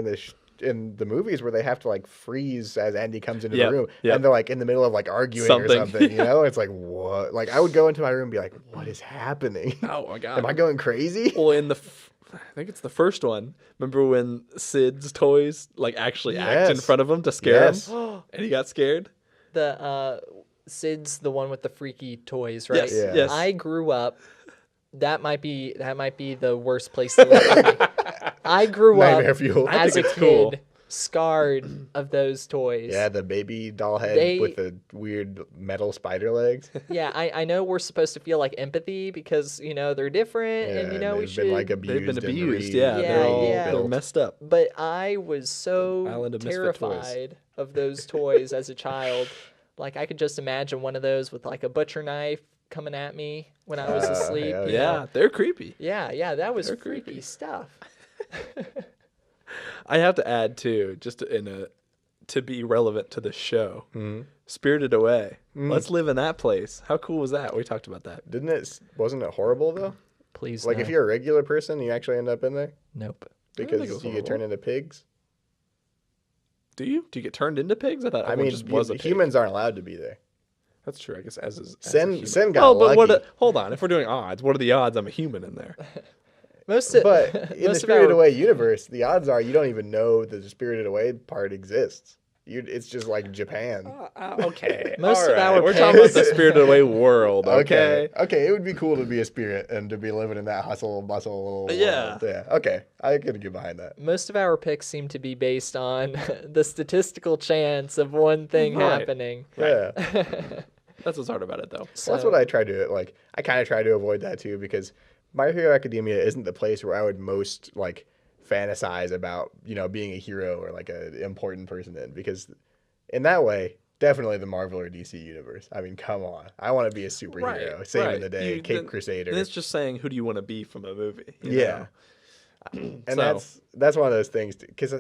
in the movies where they have to like freeze as Andy comes into Yep, the room, yep. and they're like in the middle of like arguing Something. or something. It's like, what? Like I would go into my room and be like, "What is happening? Oh my god. Am I going crazy?" Well, I think it's the first one. Remember when Sid's toys like actually act in Yes. front of him to scare Yes. him, and he got scared? The Sid's the one with the freaky toys, right? Yes. Yeah. Yes. I grew up. That might be the worst place to live for me. I grew Nightmare up fuel. I as a think it's kid, cool. scarred of those toys. Yeah, the baby doll head with the weird metal spider legs. Yeah, I know we're supposed to feel like empathy because we different, and we they've should. been like abused. They've been and abused. re- Yeah, Yeah, they're messed up. But I was so Island of misfit toys. terrified of those toys as a child. Like I could just imagine one of those with like a butcher knife coming at me when I was asleep. hell you know? Yeah, they're creepy. Yeah, that was They're freaky creepy. stuff. I have to add too, just to be relevant to the show. Spirited Away. Let's live in that place. How cool was that? We talked about that. Wasn't it horrible though? Please, Like no. if you're a regular person, you actually end up in there Nope. because think it was you get turned into pigs. Do you get turned into pigs? I thought I everyone mean, just was a pig. humans aren't allowed to be there. That's true. I guess as a Sen human. got But lucky. hold on. If we're doing odds, what are the odds I'm a human in there? Most of, But in the most of Spirited our- Away universe, the odds are you don't even know that the Spirited Away part exists. It's just like Japan. Okay. Most of our we're talking about pigs- the Spirited Away world. Okay. Okay, it would be cool to be a spirit and to be living in that hustle bustle little Yeah. world. Yeah. Okay. I could get behind that. Most of our picks seem to be based on the statistical chance of one thing Right. happening. Yeah. That's what's hard about it, though. Well, that's what I try to like. I kind of try to avoid that too because My Hero Academia isn't the place where I would most like fantasize about being a hero or like an important person in, because in that way definitely the Marvel or DC universe. I mean, come on, I want to be a superhero, saving the day, Cape Crusader. And it's just saying, who do you want to be from a movie? you Yeah. know? And So- that's one of those things because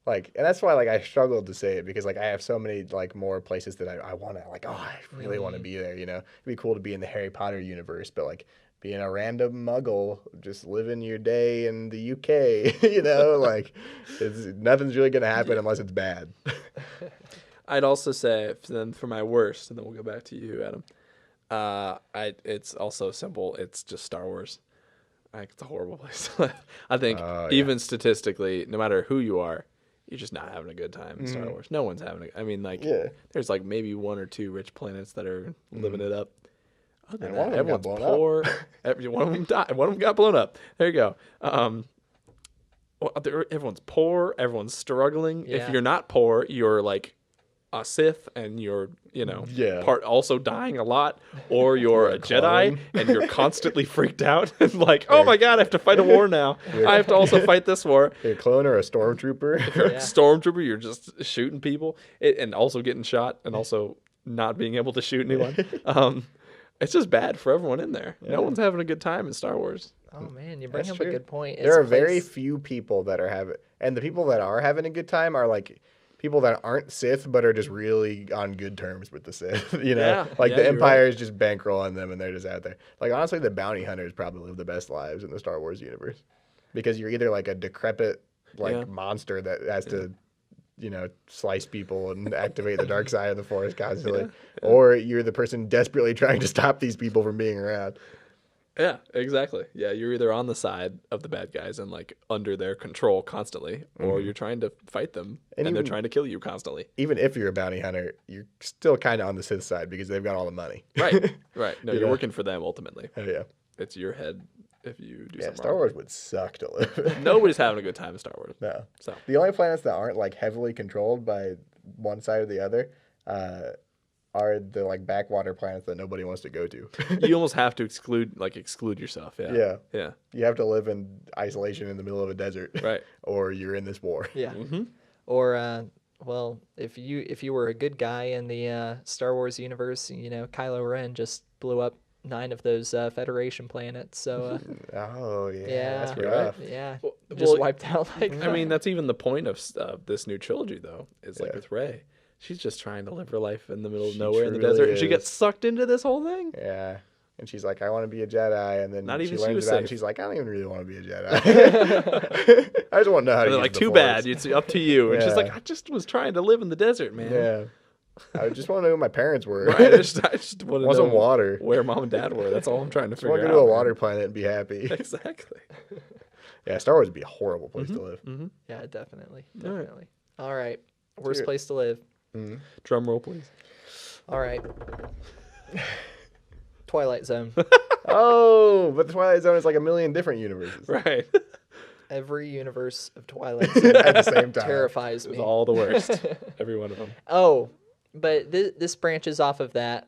like, and that's why like I struggled to say it because like I have so many like more places that I want to like, I really want to be there. It'd be cool to be in the Harry Potter universe, but like being a random muggle just living your day in the UK, like nothing's really gonna happen unless it's bad. I'd also say then for my worst, and then we'll go back to you, Adam. It's also simple. It's just Star Wars. It's a horrible place to live. I think even statistically, no matter who you are, you're just not having a good time in Star Wars. No one's having I mean, like, there's like maybe one or two rich planets that are living it up. Other than one that, of them got everyone's blown poor. One of them died. One of them got blown up. There you go. Everyone's poor. Everyone's struggling. Yeah. If you're not poor, you're like a Sith, and you're part also dying a lot, or you're a Jedi clone. and you're constantly freaked out and like, oh my god, I have to fight a war now. I have to also fight this war. You're a clone or a stormtrooper. You're a stormtrooper. You're just shooting people and also getting shot and also not being able to shoot anyone. It's just bad for everyone in there. No one's having a good time in Star Wars. Oh man, you bring That's up true. a good point. There are very few people that are having, and the people that are having a good time are like people that aren't Sith but are just really on good terms with the Sith. Yeah, Like yeah, the you're Empire is just bankrolling them and they're just out there. Like honestly, the bounty hunters probably live the best lives in the Star Wars universe because you're either like a decrepit monster that has to slice people and activate the dark side of the Force constantly, or you're the person desperately trying to stop these people from being around. Yeah, exactly. Yeah, you're either on the side of the bad guys and like under their control constantly, or you're trying to fight them and they're trying to kill you constantly. Even if you're a bounty hunter, you're still kind of on the Sith side because they've got all the money. Right, right. No, You you're know? working for them ultimately. Oh, yeah. It's your head if you do something Star wrong. Wars would suck to live. Nobody's having a good time in Star Wars. No. So The only planets that aren't like heavily controlled by one side or the other are the like backwater planets that nobody wants to go to. you almost have to exclude yourself. Yeah. Yeah. Yeah. You have to live in isolation in the middle of a desert, Right. or you're in this war. Yeah. Mm-hmm. Or well, if you were a good guy in the Star Wars universe, Kylo Ren just blew up 9 of those Federation planets. So Oh yeah, yeah, that's rough. yeah, Well, just wiped out like I mean, that's even the point of this new trilogy, though. Is like Yeah. with Rey, she's just trying to live her life in the middle of She nowhere in the truly desert, and she is. gets sucked into this whole thing. Yeah. And she's like, I want to be a Jedi, and then Not she even she learns was about it, and safe. she's like, I don't even really want to be a Jedi. I just want to know how to And they're use like, the "Too Force." bad, it's up to you." And she's like, Yeah. "I just was trying to live in the desert, man. Yeah. I just want to know who my parents were. Right? I just want to Want know some water. where mom and dad were. That's all I'm trying to Just figure want out. to go to a man. water planet and be happy. Exactly. Yeah, Star Wars would be a horrible place to live. Mm-hmm. yeah, definitely, All right. definitely. All right, worst Cheers. place to live. Drum roll, please. All right, Twilight Zone. Oh, but the Twilight Zone is like a million different universes Right. Every universe of Twilight Zone at the same time. terrifies It was me. all the worst. Every one of them. Oh, but this branches off of that.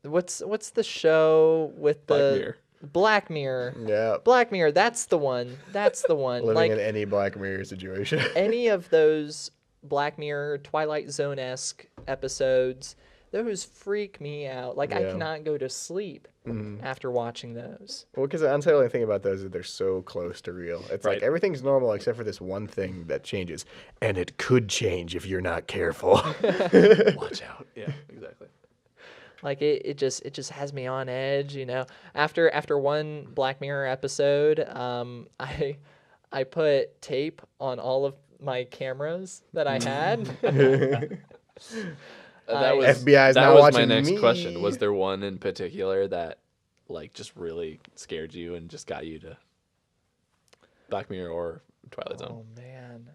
What's the show with Black the Mirror. Black Mirror? Yeah. Black Mirror. That's the one. That's the one. Living like in any Black Mirror situation. any of those Black Mirror, Twilight Zone-esque episodes, those freak me out. Like I Yeah. cannot go to sleep after watching those. Well, because the unsettling thing about those is they're so close to real. It's Right. like everything's normal except for this one thing that changes. And it could change if you're not careful. Watch out. Yeah, exactly. Like it just has me on edge, After one Black Mirror episode, I put tape on all of my cameras that I had. That was FBI is that now was watching my next me. question. Was there one in particular that like just really scared you and just got you to Black Mirror or Twilight Zone? Oh man.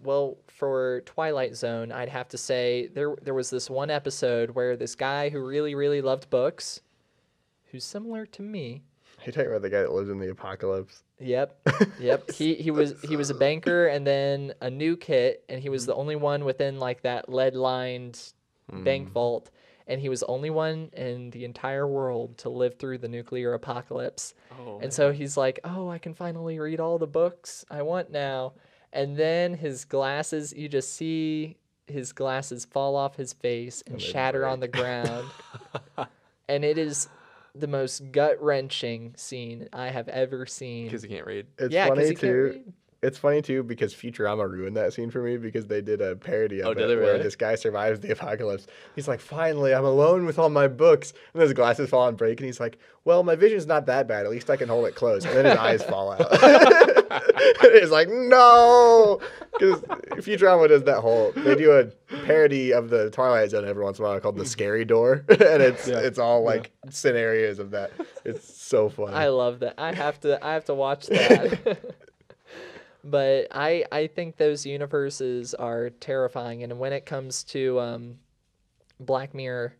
Well, for Twilight Zone, I'd have to say there was this one episode where this guy who really, really loved books, who's similar to me. You talking about the guy that lives in the apocalypse? Yep. He was a banker and then a new kit, and he was the only one within like that lead lined bank vault, and he was the only one in the entire world to live through the nuclear apocalypse. Oh, And so he's like, "Oh, I can finally read all the books I want now." And then his glasses, you just see his glasses fall off his face and they shatter on the ground. And it is the most gut-wrenching scene I have ever seen. because you can't read. It's Yeah, 'cause funny he can't too. read. It's funny too because Futurama ruined that scene for me because they did a parody of Oh, it did they where really? this guy survives the apocalypse. He's like, "Finally, I'm alone with all my books," and his glasses fall and break, and he's like, "Well, my vision's not that bad. At least I can hold it close." And then his eyes fall out. It's like, no, because Futurama does that whole. They do a parody of the Twilight Zone every once in a while called "The Scary Door," and it's all like scenarios of that. It's so funny. I love that. I have to watch that. But I think those universes are terrifying, and when it comes to Black Mirror,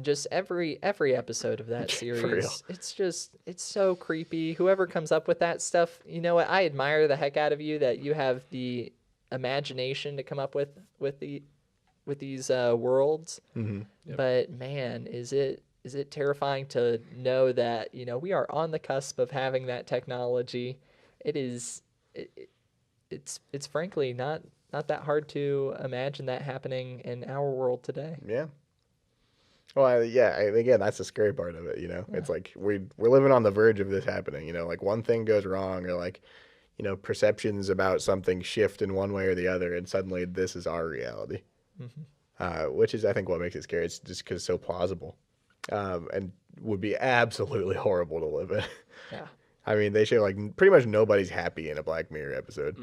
just every episode of that For real. series, it's so creepy. Whoever comes up with that stuff, you know what? I admire the heck out of you that you have the imagination to come up with these worlds. Mm-hmm. Yep. But man, is it terrifying to know that we are on the cusp of having that technology. It's frankly not that hard to imagine that happening in our world today. Yeah. Well, yeah, again, that's the scary part of it, you know? It's like we're living on the verge of this happening, you know? Like one thing goes wrong or like, you know, perceptions about something shift in one way or the other, and suddenly this is our reality. Which is, I think, what makes it scary. It's just because it's so plausible, and would be absolutely horrible to live in. Yeah. I mean, they show like pretty much nobody's happy in a Black Mirror episode.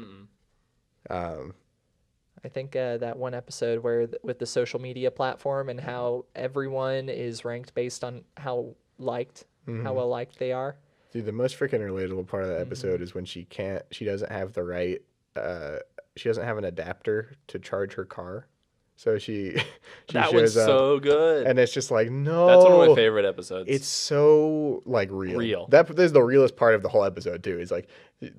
I think that one episode where with the social media platform and how everyone is ranked based on how well liked they are. Dude, the most freaking relatable part of that episode is when she doesn't have the right, she doesn't have an adapter to charge her car. So she That shows one's up, so good. and it's just like, no. That's one of my favorite episodes. It's so like real. Real. That is the realest part of the whole episode too. Is like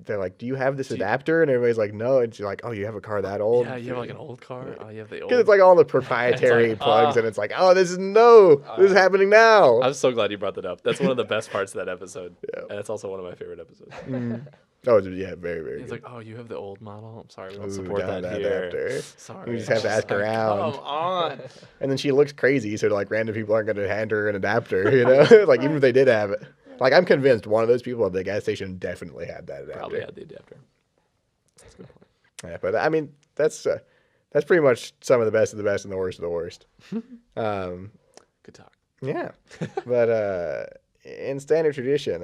they're like, "Do you have this adapter?" And everybody's like, "No." And she's like, "Oh, you have a car that old?" Yeah, you have like an old car. Oh, you have the old. Because it's like all the proprietary plugs, and it's like, "Oh, this is this is happening now." I'm so glad you brought that up. That's one of the best parts of that episode. And it's also one of my favorite episodes. Oh, yeah, very, very It's good. like, oh, you have the old model. I'm sorry, we don't Ooh, support down that that here. adapter. Sorry. You just have to ask around. Come on. And then she looks crazy, so like random people aren't going to hand her an adapter, you know? Like even if they did have it. Like I'm convinced one of those people at the gas station definitely had that adapter. Probably had the adapter. That's a good point. Yeah, but I mean that's pretty much some of the best and the worst of the worst. Good talk. Yeah, but in standard tradition,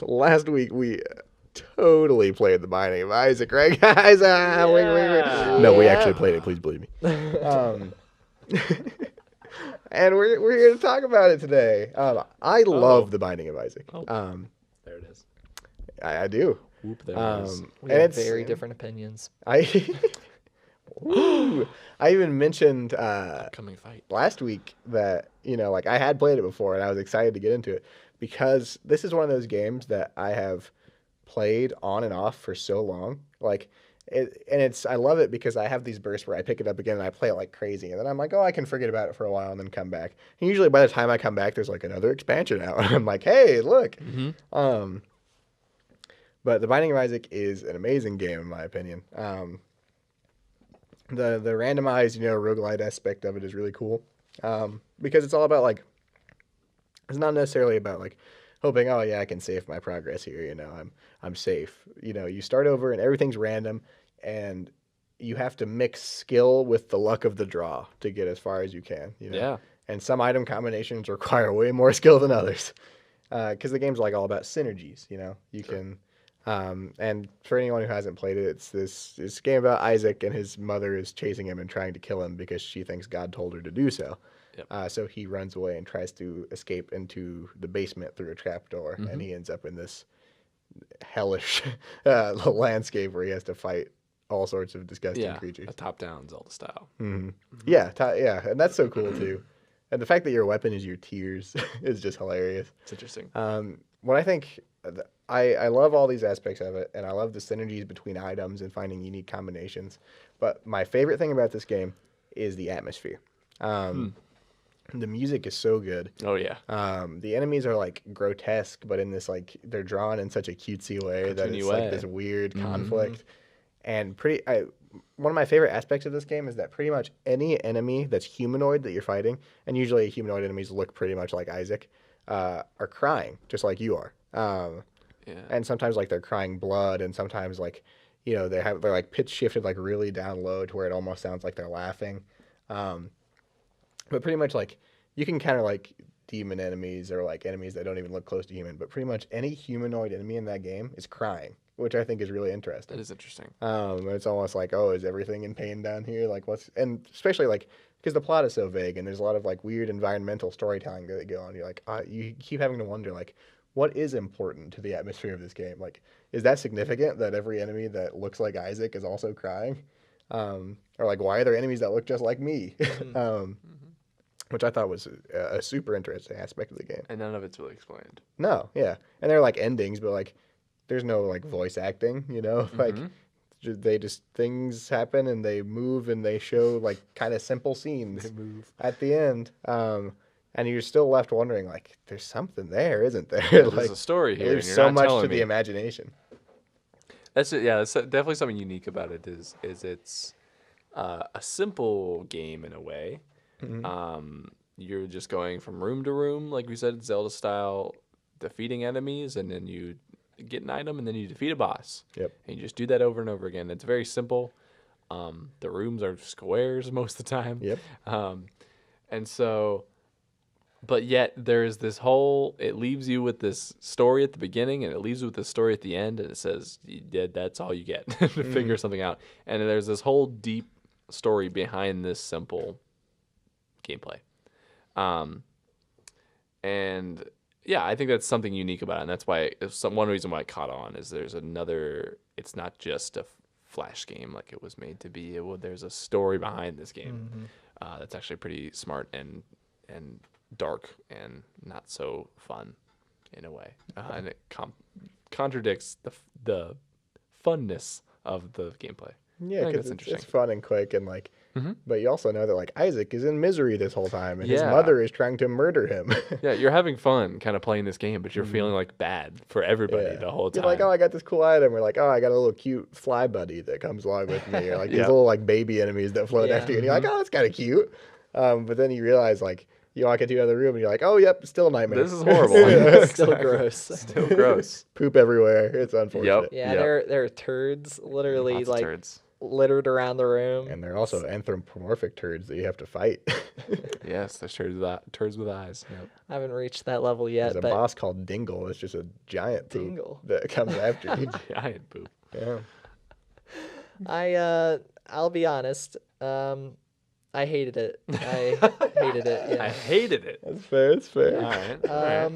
last week we totally played The Binding of Isaac, right, guys? Wait. No, we actually played it. Please believe me. And we're here to talk about it today. I love The Binding of Isaac. There it is. I do. Whoop, there it is. We have very different opinions. Ooh, I even mentioned Coming fight. last week that, you know, like I had played it before and I was excited to get into it because this is one of those games that I have played on and off for so long. Like I love it because I have these bursts where I pick it up again and I play it like crazy. And then I'm like, oh, I can forget about it for a while and then come back. And usually by the time I come back, there's like another expansion out. And I'm like, hey, look. But The Binding of Isaac is an amazing game in my opinion. The randomized, you know, roguelite aspect of it is really cool. Because it's all about like, it's not necessarily about like hoping, oh yeah, I can save my progress here, you know, I'm safe. You know, you start over and everything's random and you have to mix skill with the luck of the draw to get as far as you can, you know. Yeah. And some item combinations require way more skill than others. Because the game's like all about synergies, you know. You can and for anyone who hasn't played it, it's this game about Isaac and his mother is chasing him and trying to kill him because she thinks God told her to do so. Yep. So he runs away and tries to escape into the basement through a trapdoor, and he ends up in this hellish landscape where he has to fight all sorts of disgusting creatures. A top-down Zelda style. Yeah, and that's so cool too. And the fact that your weapon is your tears is just hilarious. It's interesting. What I think, I love all these aspects of it, and I love the synergies between items and finding unique combinations. But my favorite thing about this game is the atmosphere. The music is so good. Oh yeah. The enemies are like grotesque, but in this like they're drawn in such a cutesy way that it's like this weird conflict. And one of my favorite aspects of this game is that pretty much any enemy that's humanoid that you're fighting, and usually humanoid enemies look pretty much like Isaac, are crying just like you are. And sometimes like they're crying blood, and sometimes like, you know, they're like pitch shifted like really down low to where it almost sounds like they're laughing. But pretty much like you can counter like demon enemies or like enemies that don't even look close to human, but pretty much any humanoid enemy in that game is crying, which I think is really interesting. That is interesting. It's almost like, oh, is everything in pain down here? Like and especially like because the plot is so vague and there's a lot of like weird environmental storytelling that go on. You're like, you keep having to wonder like, what is important to the atmosphere of this game? Like, is that significant that every enemy that looks like Isaac is also crying? Or like, why are there enemies that look just like me? Which I thought was a super interesting aspect of the game. And none of it's really explained. No, yeah. And they're like endings, but like there's no like voice acting, you know? Like they just, things happen and they move and they show like kind of simple scenes at the end. And you're still left wondering like, there's something there, isn't there? Yeah, like, there's a story here. There's and you're so not much telling to me. the imagination. That's definitely something unique about it. Is it's a simple game in a way, you're just going from room to room, like we said, Zelda style, defeating enemies, and then you get an item, and then you defeat a boss. Yep. And you just do that over and over again. It's very simple. The rooms are squares most of the time. Yep. And so, but yet there's this whole, it leaves you with this story at the beginning, and it leaves you with this story at the end, and it says, that's all you get to figure something out. And there's this whole deep story behind this simple gameplay. And yeah, I think that's something unique about it, and that's why one reason why I caught on is it's not just a Flash game like it was made to be. There's a story behind this game that's actually pretty smart and dark and not so fun in a way, and it contradicts the funness of the gameplay. Yeah, I think because that's interesting. it's fun and quick, and like, but you also know that like Isaac is in misery this whole time, and his Yeah. mother is trying to murder him. Yeah, you're having fun kind of playing this game, but you're feeling like bad for everybody the whole time. You're like, oh, I got this cool item. Or like, oh, I got a little cute fly buddy that comes along with me. Or like these Yeah. little like baby enemies that float after you. And you're like, oh, that's kind of cute. But then you realize like you walk into another room and you're like, oh, yep, still a nightmare. This is horrible. Still gross. Still gross. Poop everywhere. It's unfortunate. Yeah, Yep. there are turds literally Lots of like turds. littered around the room. And they're also anthropomorphic turds that you have to fight. Yes, there's turds with eyes. Yep. I haven't reached that level yet, There's a but boss called Dingle. It's just a giant poop Dingle. that comes after you. Giant poop. Yeah. I'll be honest. I hated it. I hated it. I Yeah. hated it. That's fair. It's fair. All right. All right.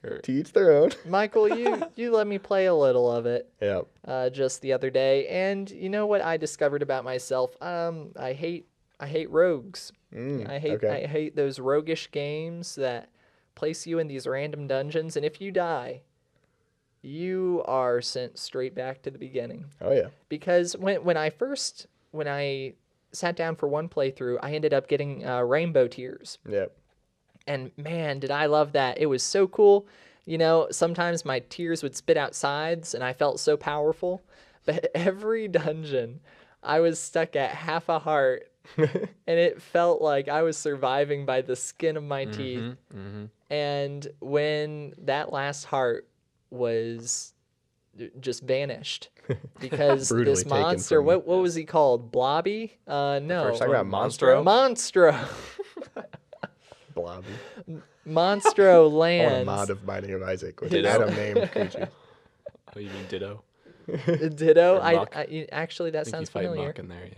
Sure. To each their own. Michael, you let me play a little of it Yep. just the other day, and you know what I discovered about myself? I hate rogues. I hate those roguish games that place you in these random dungeons, and if you die, you are sent straight back to the beginning. Oh, yeah. Because when I sat down for one playthrough, I ended up getting rainbow tears. Yep. And man, did I love that. It was so cool. You know, sometimes my tears would spit out sides and I felt so powerful. But every dungeon, I was stuck at half a heart. And it felt like I was surviving by the skin of my teeth. And when that last heart was just vanished because Brutally this taken monster, from what was he called? Blobby? No. First talking about Monstro. Monstro. Blobby. Monstro I want a lands. mod of Binding of Isaac with Ditto. Adam named creatures. Oh, you mean Ditto? Ditto. Or Muck. Actually, that I think sounds you fight familiar. Muck in there,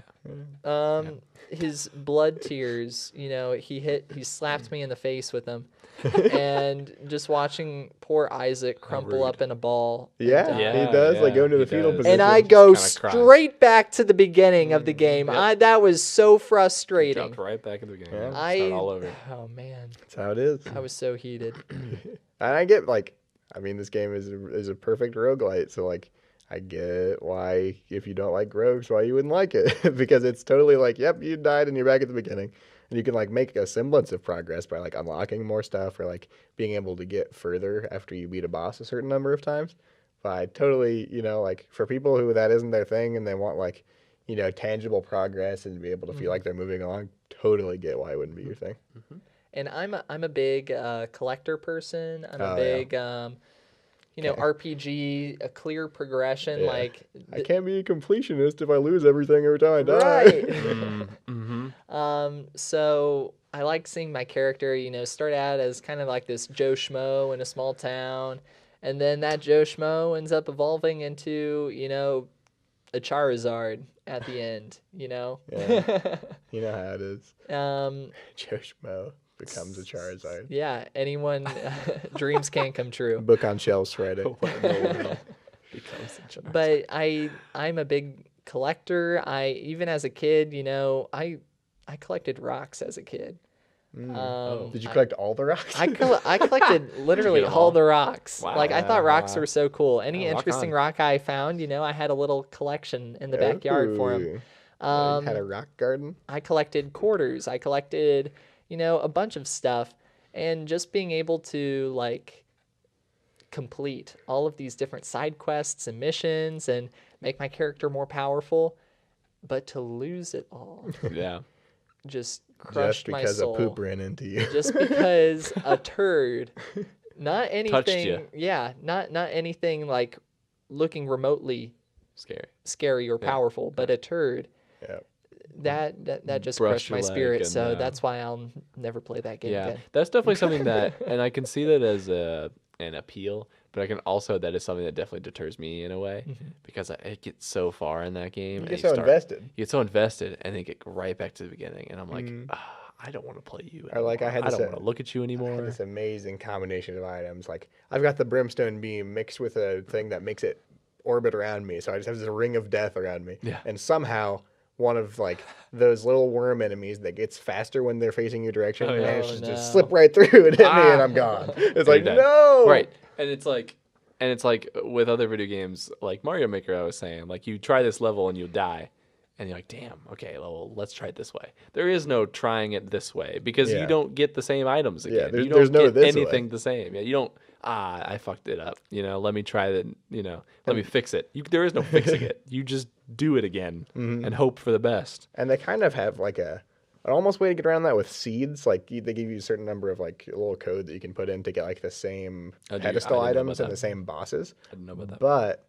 yeah. His blood tears. You know, he slapped me in the face with them, and just watching poor Isaac crumple rude. up in a ball. and Yeah, die. Yeah, he does. Like yeah, go into the he fetal does. position. And I go kinda cries. straight back to the beginning of the game. Yep. That was so frustrating. Dropped right back at the beginning. Yeah. Start all over. Oh man, That's how it is. I was so heated. And I get like, I mean, this game is a perfect roguelite. So like, I get why if you don't like rogues, why you wouldn't like it because it's totally like, yep, you died and you're back at the beginning, and you can like make a semblance of progress by like unlocking more stuff or like being able to get further after you beat a boss a certain number of times. But I totally, you know, like for people who that isn't their thing and they want like, you know, tangible progress and to be able to feel like they're moving along, totally get why it wouldn't be your thing. And I'm a big collector person. I'm a Oh, yeah. big you know, RPG, a clear progression. Yeah. Like I can't be a completionist if I lose everything every time I die. right. Mm-hmm. So I like seeing my character, you know, start out as kind of like this Joe Schmo in a small town, and then that Joe Schmo ends up evolving into, you know, a Charizard at the end. You know. Yeah. You know how it is. Um, Joe Schmo becomes a Charizard. yeah. Anyone dreams can come true. Book on shelves Friday. What in the world becomes a Charizard? But I'm a big collector. Even as a kid, you know, I collected rocks as a kid. Did you collect all the rocks? I collected literally them all all? the rocks. Wow. Like I thought rocks were so cool. Any rock interesting on. rock I found, you know, I had a little collection in the backyard for them. Ooh. You had a rock garden? I collected quarters. I collected, you know, a bunch of stuff, and just being able to like complete all of these different side quests and missions and make my character more powerful, but to lose it all. Yeah. just crushed Just my because a soul. poop ran into you. Just because a turd, not anything. ya. Yeah, not anything like looking remotely Scary. or powerful, but a turd. Yeah. That just Brushed crushed my your leg spirit. and, So that's why I'll never play that game Yeah, again. that's definitely something that, and I can see that as an appeal, but I can also, that is something that definitely deters me in a way, because it gets so far in that game. You and get so invested. You get so invested, and then get right back to the beginning, and I'm like, I don't want to play you anymore. Or like I don't want to look at you had anymore. this amazing combination of items. Like I've got the brimstone beam mixed with a thing that makes it orbit around me, so I just have this ring of death around me. Yeah. And somehow one of like those little worm enemies that gets faster when they're facing your direction Oh, yeah. managed to Oh, just no. slip right through and hit me, and I'm gone. It's like you're dead. no. Right, and it's like with other video games, like Mario Maker, I was saying, like you try this level and you'll die. And you're like, damn, okay, well, let's try it this way. There is no trying it this way because you don't get the same items again. Yeah, you there's don't no get this anything way. the same. Yeah, you don't, I fucked it up. Let me try that, let me fix it. There is no fixing it. You just do it again and hope for the best. And they kind of have like an almost way to get around that with seeds. Like they give you a certain number of like a little code that you can put in to get like the same I pedestal didn't know items about and that. the same bosses. I didn't know about that. But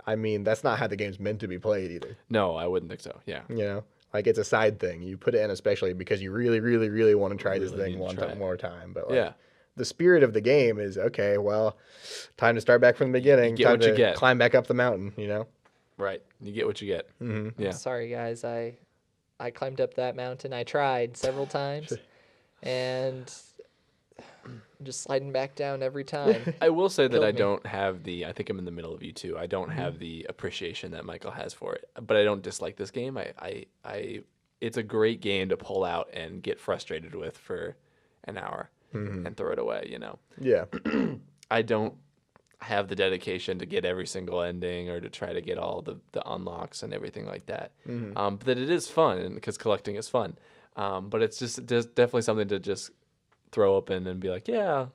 I mean, that's not how the game's meant to be played either. No, I wouldn't think so. Yeah. Like it's a side thing. You put it in especially because you really, really, really want to try this Really thing need to one try time it. more time. But like, Yeah. the spirit of the game is okay. Well, time to start back from the beginning. get Time what you to get. climb back up the mountain. Right. You get what you get. Mm-hmm. Yeah. Sorry, guys. I climbed up that mountain. I tried several times, and just sliding back down every time. I will say that Killed I me. don't have I think I'm in the middle of you too. I don't have the appreciation that Michael has for it, but I don't dislike this game. It's a great game to pull out and get frustrated with for an hour and throw it away, Yeah. I don't have the dedication to get every single ending or to try to get all the unlocks and everything like that. But that it is fun because collecting is fun. But it's just definitely something to just throw open and be like, yeah,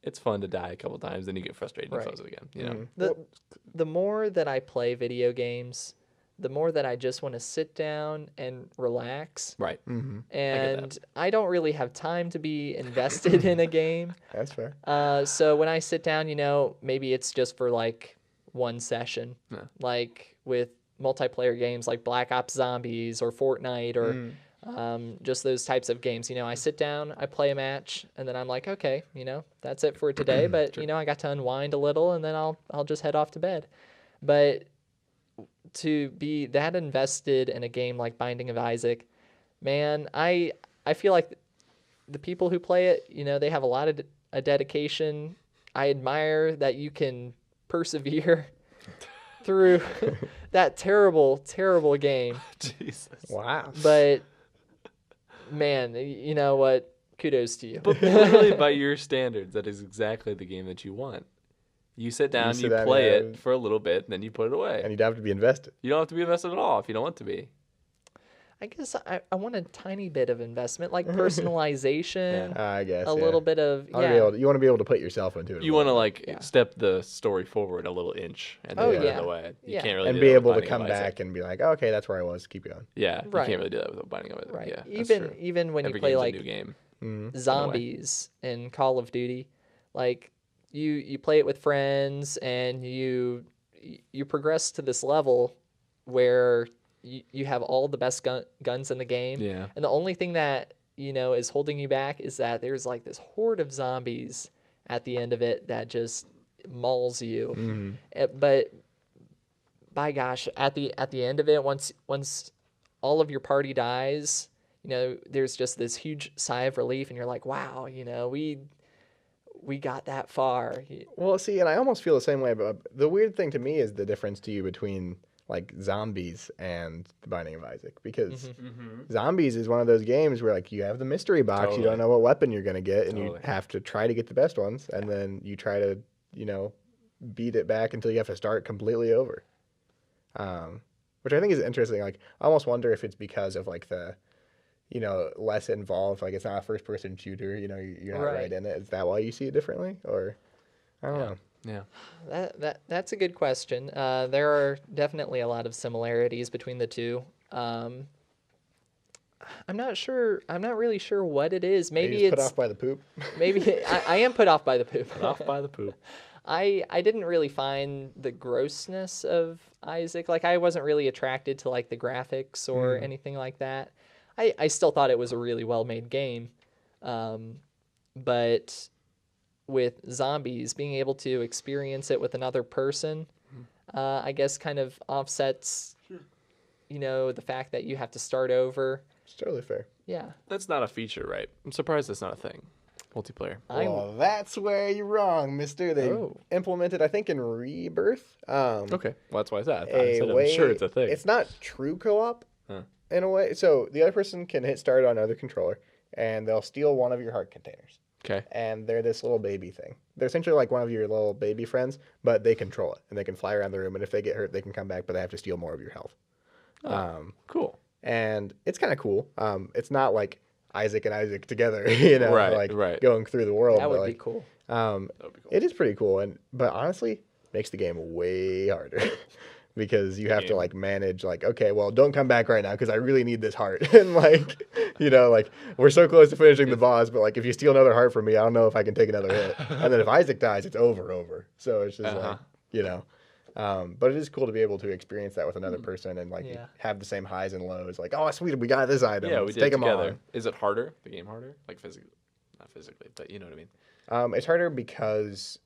it's fun to die a couple times. Then you get frustrated and Right. close it again. The more that I play video games, the more that I just want to sit down and relax. Right. And I don't really have time to be invested in a game. That's fair. So when I sit down, maybe it's just for like one session, like with multiplayer games like Black Ops Zombies or Fortnite or just those types of games. I sit down, I play a match, and then I'm like, okay, that's it for today. But I got to unwind a little, and then I'll just head off to bed. But to be that invested in a game like Binding of Isaac, man, I feel like the people who play it, they have a lot of a dedication. I admire that you can persevere through that terrible, terrible game. Jesus. Wow. But man, you know what? Kudos to you. But literally by your standards, that is exactly the game that you want. You sit down, sit you down, play yeah. it for a little bit, and then you put it away. And you'd have to be invested. You don't have to be invested at all if you don't want to be. I guess I want a tiny bit of investment, like personalization, I guess. a little bit of, you want to be able to put yourself into it. You want to step the story forward a little inch and then Oh, put yeah. it away. You Yeah. can't really and do be that with able to Binding of come Isaac. back and be like, okay, that's where I was. Keep going. Yeah, you Right. can't really do that with Binding of Isaac. right. Yeah, that's true. Even when Every you play game's like a new game. zombies in Call of Duty, like you play it with friends and you progress to this level where you have all the best guns in the game. Yeah. And the only thing that, is holding you back is that there's like this horde of zombies at the end of it that just mauls you. But by gosh, at the end of it, once all of your party dies, there's just this huge sigh of relief and you're like, wow, we got that far. Well, see, and I almost feel the same way. But the weird thing to me is the difference to you between like zombies and The Binding of Isaac, because zombies is one of those games where like you have the mystery box, you Totally. don't know what weapon you're gonna get, and you Totally. have to try to get the best ones, and then you try to beat it back until you have to start completely over. Which I think is interesting. Like I almost wonder if it's because of like the less involved, like it's not a first person shooter, you're not right in it. Is that why you see it differently, or I don't know? Yeah. That's a good question. There are definitely a lot of similarities between the two. I'm not sure. I'm not really sure what it is. Are Maybe you just put it's off by the poop. maybe I am put off by the poop. Off by the poop. I didn't really find the grossness of Isaac. Like I wasn't really attracted to like the graphics or anything like that. I still thought it was a really well made game. But with zombies, being able to experience it with another person, I guess kind of offsets, the fact that you have to start over. It's totally fair. Yeah. That's not a feature, right? I'm surprised that's not a thing. Multiplayer. Well, that's where you're wrong, mister. They implemented, I think, in Rebirth. Okay. Well, that's why I said. I'm sure it's a thing. It's not true co-op in a way. So the other person can hit start on another controller, and they'll steal one of your heart containers. Okay. And they're this little baby thing. They're essentially like one of your little baby friends, but they control it, and they can fly around the room, and if they get hurt, they can come back, but they have to steal more of your health. Cool. And it's kind of cool. It's not like Isaac and Isaac together, Right. going through the world. That would but be cool. That would be cool. It is pretty cool, but honestly, makes the game way harder because you have to like manage okay, well, don't come back right now because I really need this heart, and we're so close to finishing the boss, but if you steal another heart from me, I don't know if I can take another hit, and then if Isaac dies, it's over. So it's just but it is cool to be able to experience that with another person and have the same highs and lows. Oh, sweet, we got this item. Yeah, we Let's did take it them together. on. Is it harder? The game harder? Physically? Not physically, but you know what I mean. It's harder because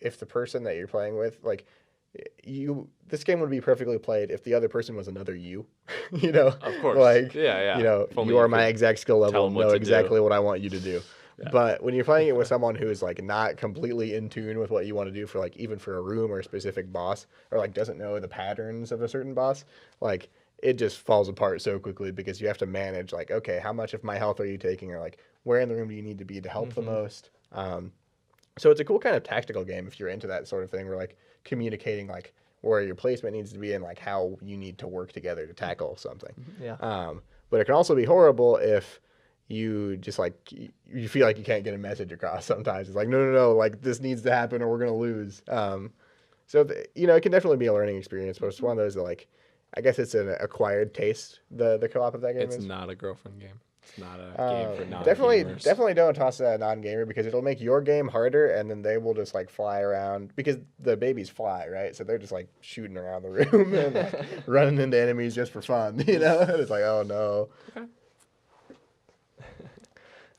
if the person that you're playing with, this game would be perfectly played if the other person was another you. Of course. Yeah. You are my exact skill level and them what know to exactly do. what I want you to do. Yeah. But when you're playing it with someone who is not completely in tune with what you want to do for even for a room or a specific boss, or doesn't know the patterns of a certain boss, it just falls apart so quickly because you have to manage okay, how much of my health are you taking, or where in the room do you need to be to help the most. So it's a cool kind of tactical game if you're into that sort of thing, where communicating where your placement needs to be and how you need to work together to tackle something. Yeah. But it can also be horrible if you just you feel like you can't get a message across sometimes. It's no, this needs to happen or we're going to lose. So, it can definitely be a learning experience, but it's one of those that I guess it's an acquired taste, the co-op of that game It's is. not a girlfriend game. It's not a game for non-gamers. Definitely don't toss it at a non-gamer because it'll make your game harder, and then they will just fly around because the babies fly, right? So they're just shooting around the room and running into enemies just for fun, It's oh no. Okay.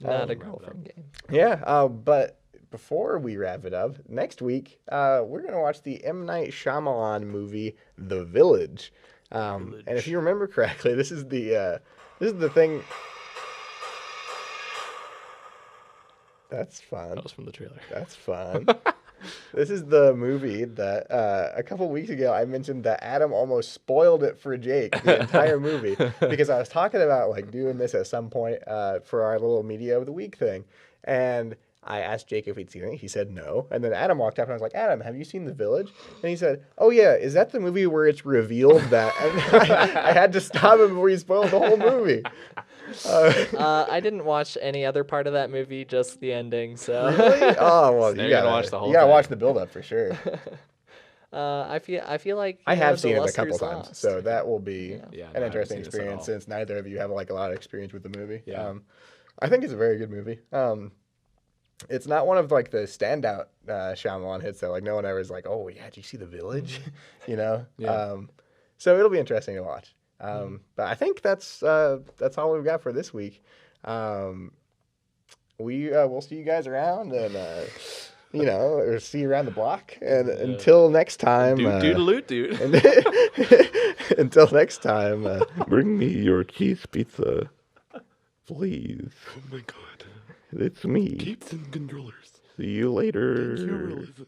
Not a girlfriend game. Yeah, but before we wrap it up, next week we're gonna watch the M. Night Shyamalan movie, The Village. And if you remember correctly, this is the thing. That's fun. That was from the trailer. That's fun. This is the movie that a couple weeks ago I mentioned that Adam almost spoiled it for Jake, the entire movie, because I was talking about doing this at some point for our little media of the week thing, and I asked Jake if he'd seen it. He said no, and then Adam walked up and I was like, "Adam, have you seen The Village?" And he said, "Oh yeah, is that the movie where it's revealed that?" And I had to stop him before he spoiled the whole movie. I didn't watch any other part of that movie, just the ending. So Really? Oh well, So you gotta gotta watch the whole You gotta thing. watch the build up for sure. I feel like I have the seen it a luster's couple times, lost. so that will be Yeah, an no, I interesting haven't seen this at all. experience since neither of you have a lot of experience with the movie. Yeah. I think it's a very good movie. It's not one of the standout Shyamalan hits that no one ever is oh yeah, did you see The Village? Yeah. So it'll be interesting to watch. But I think that's all we've got for this week. We'll see you guys around and or see you around the block. And until next time, Doodaloo, dude. until next time, Bring me your cheese pizza, please. Oh my god. It's me. Keep them controllers. See you later. Thank you for listening.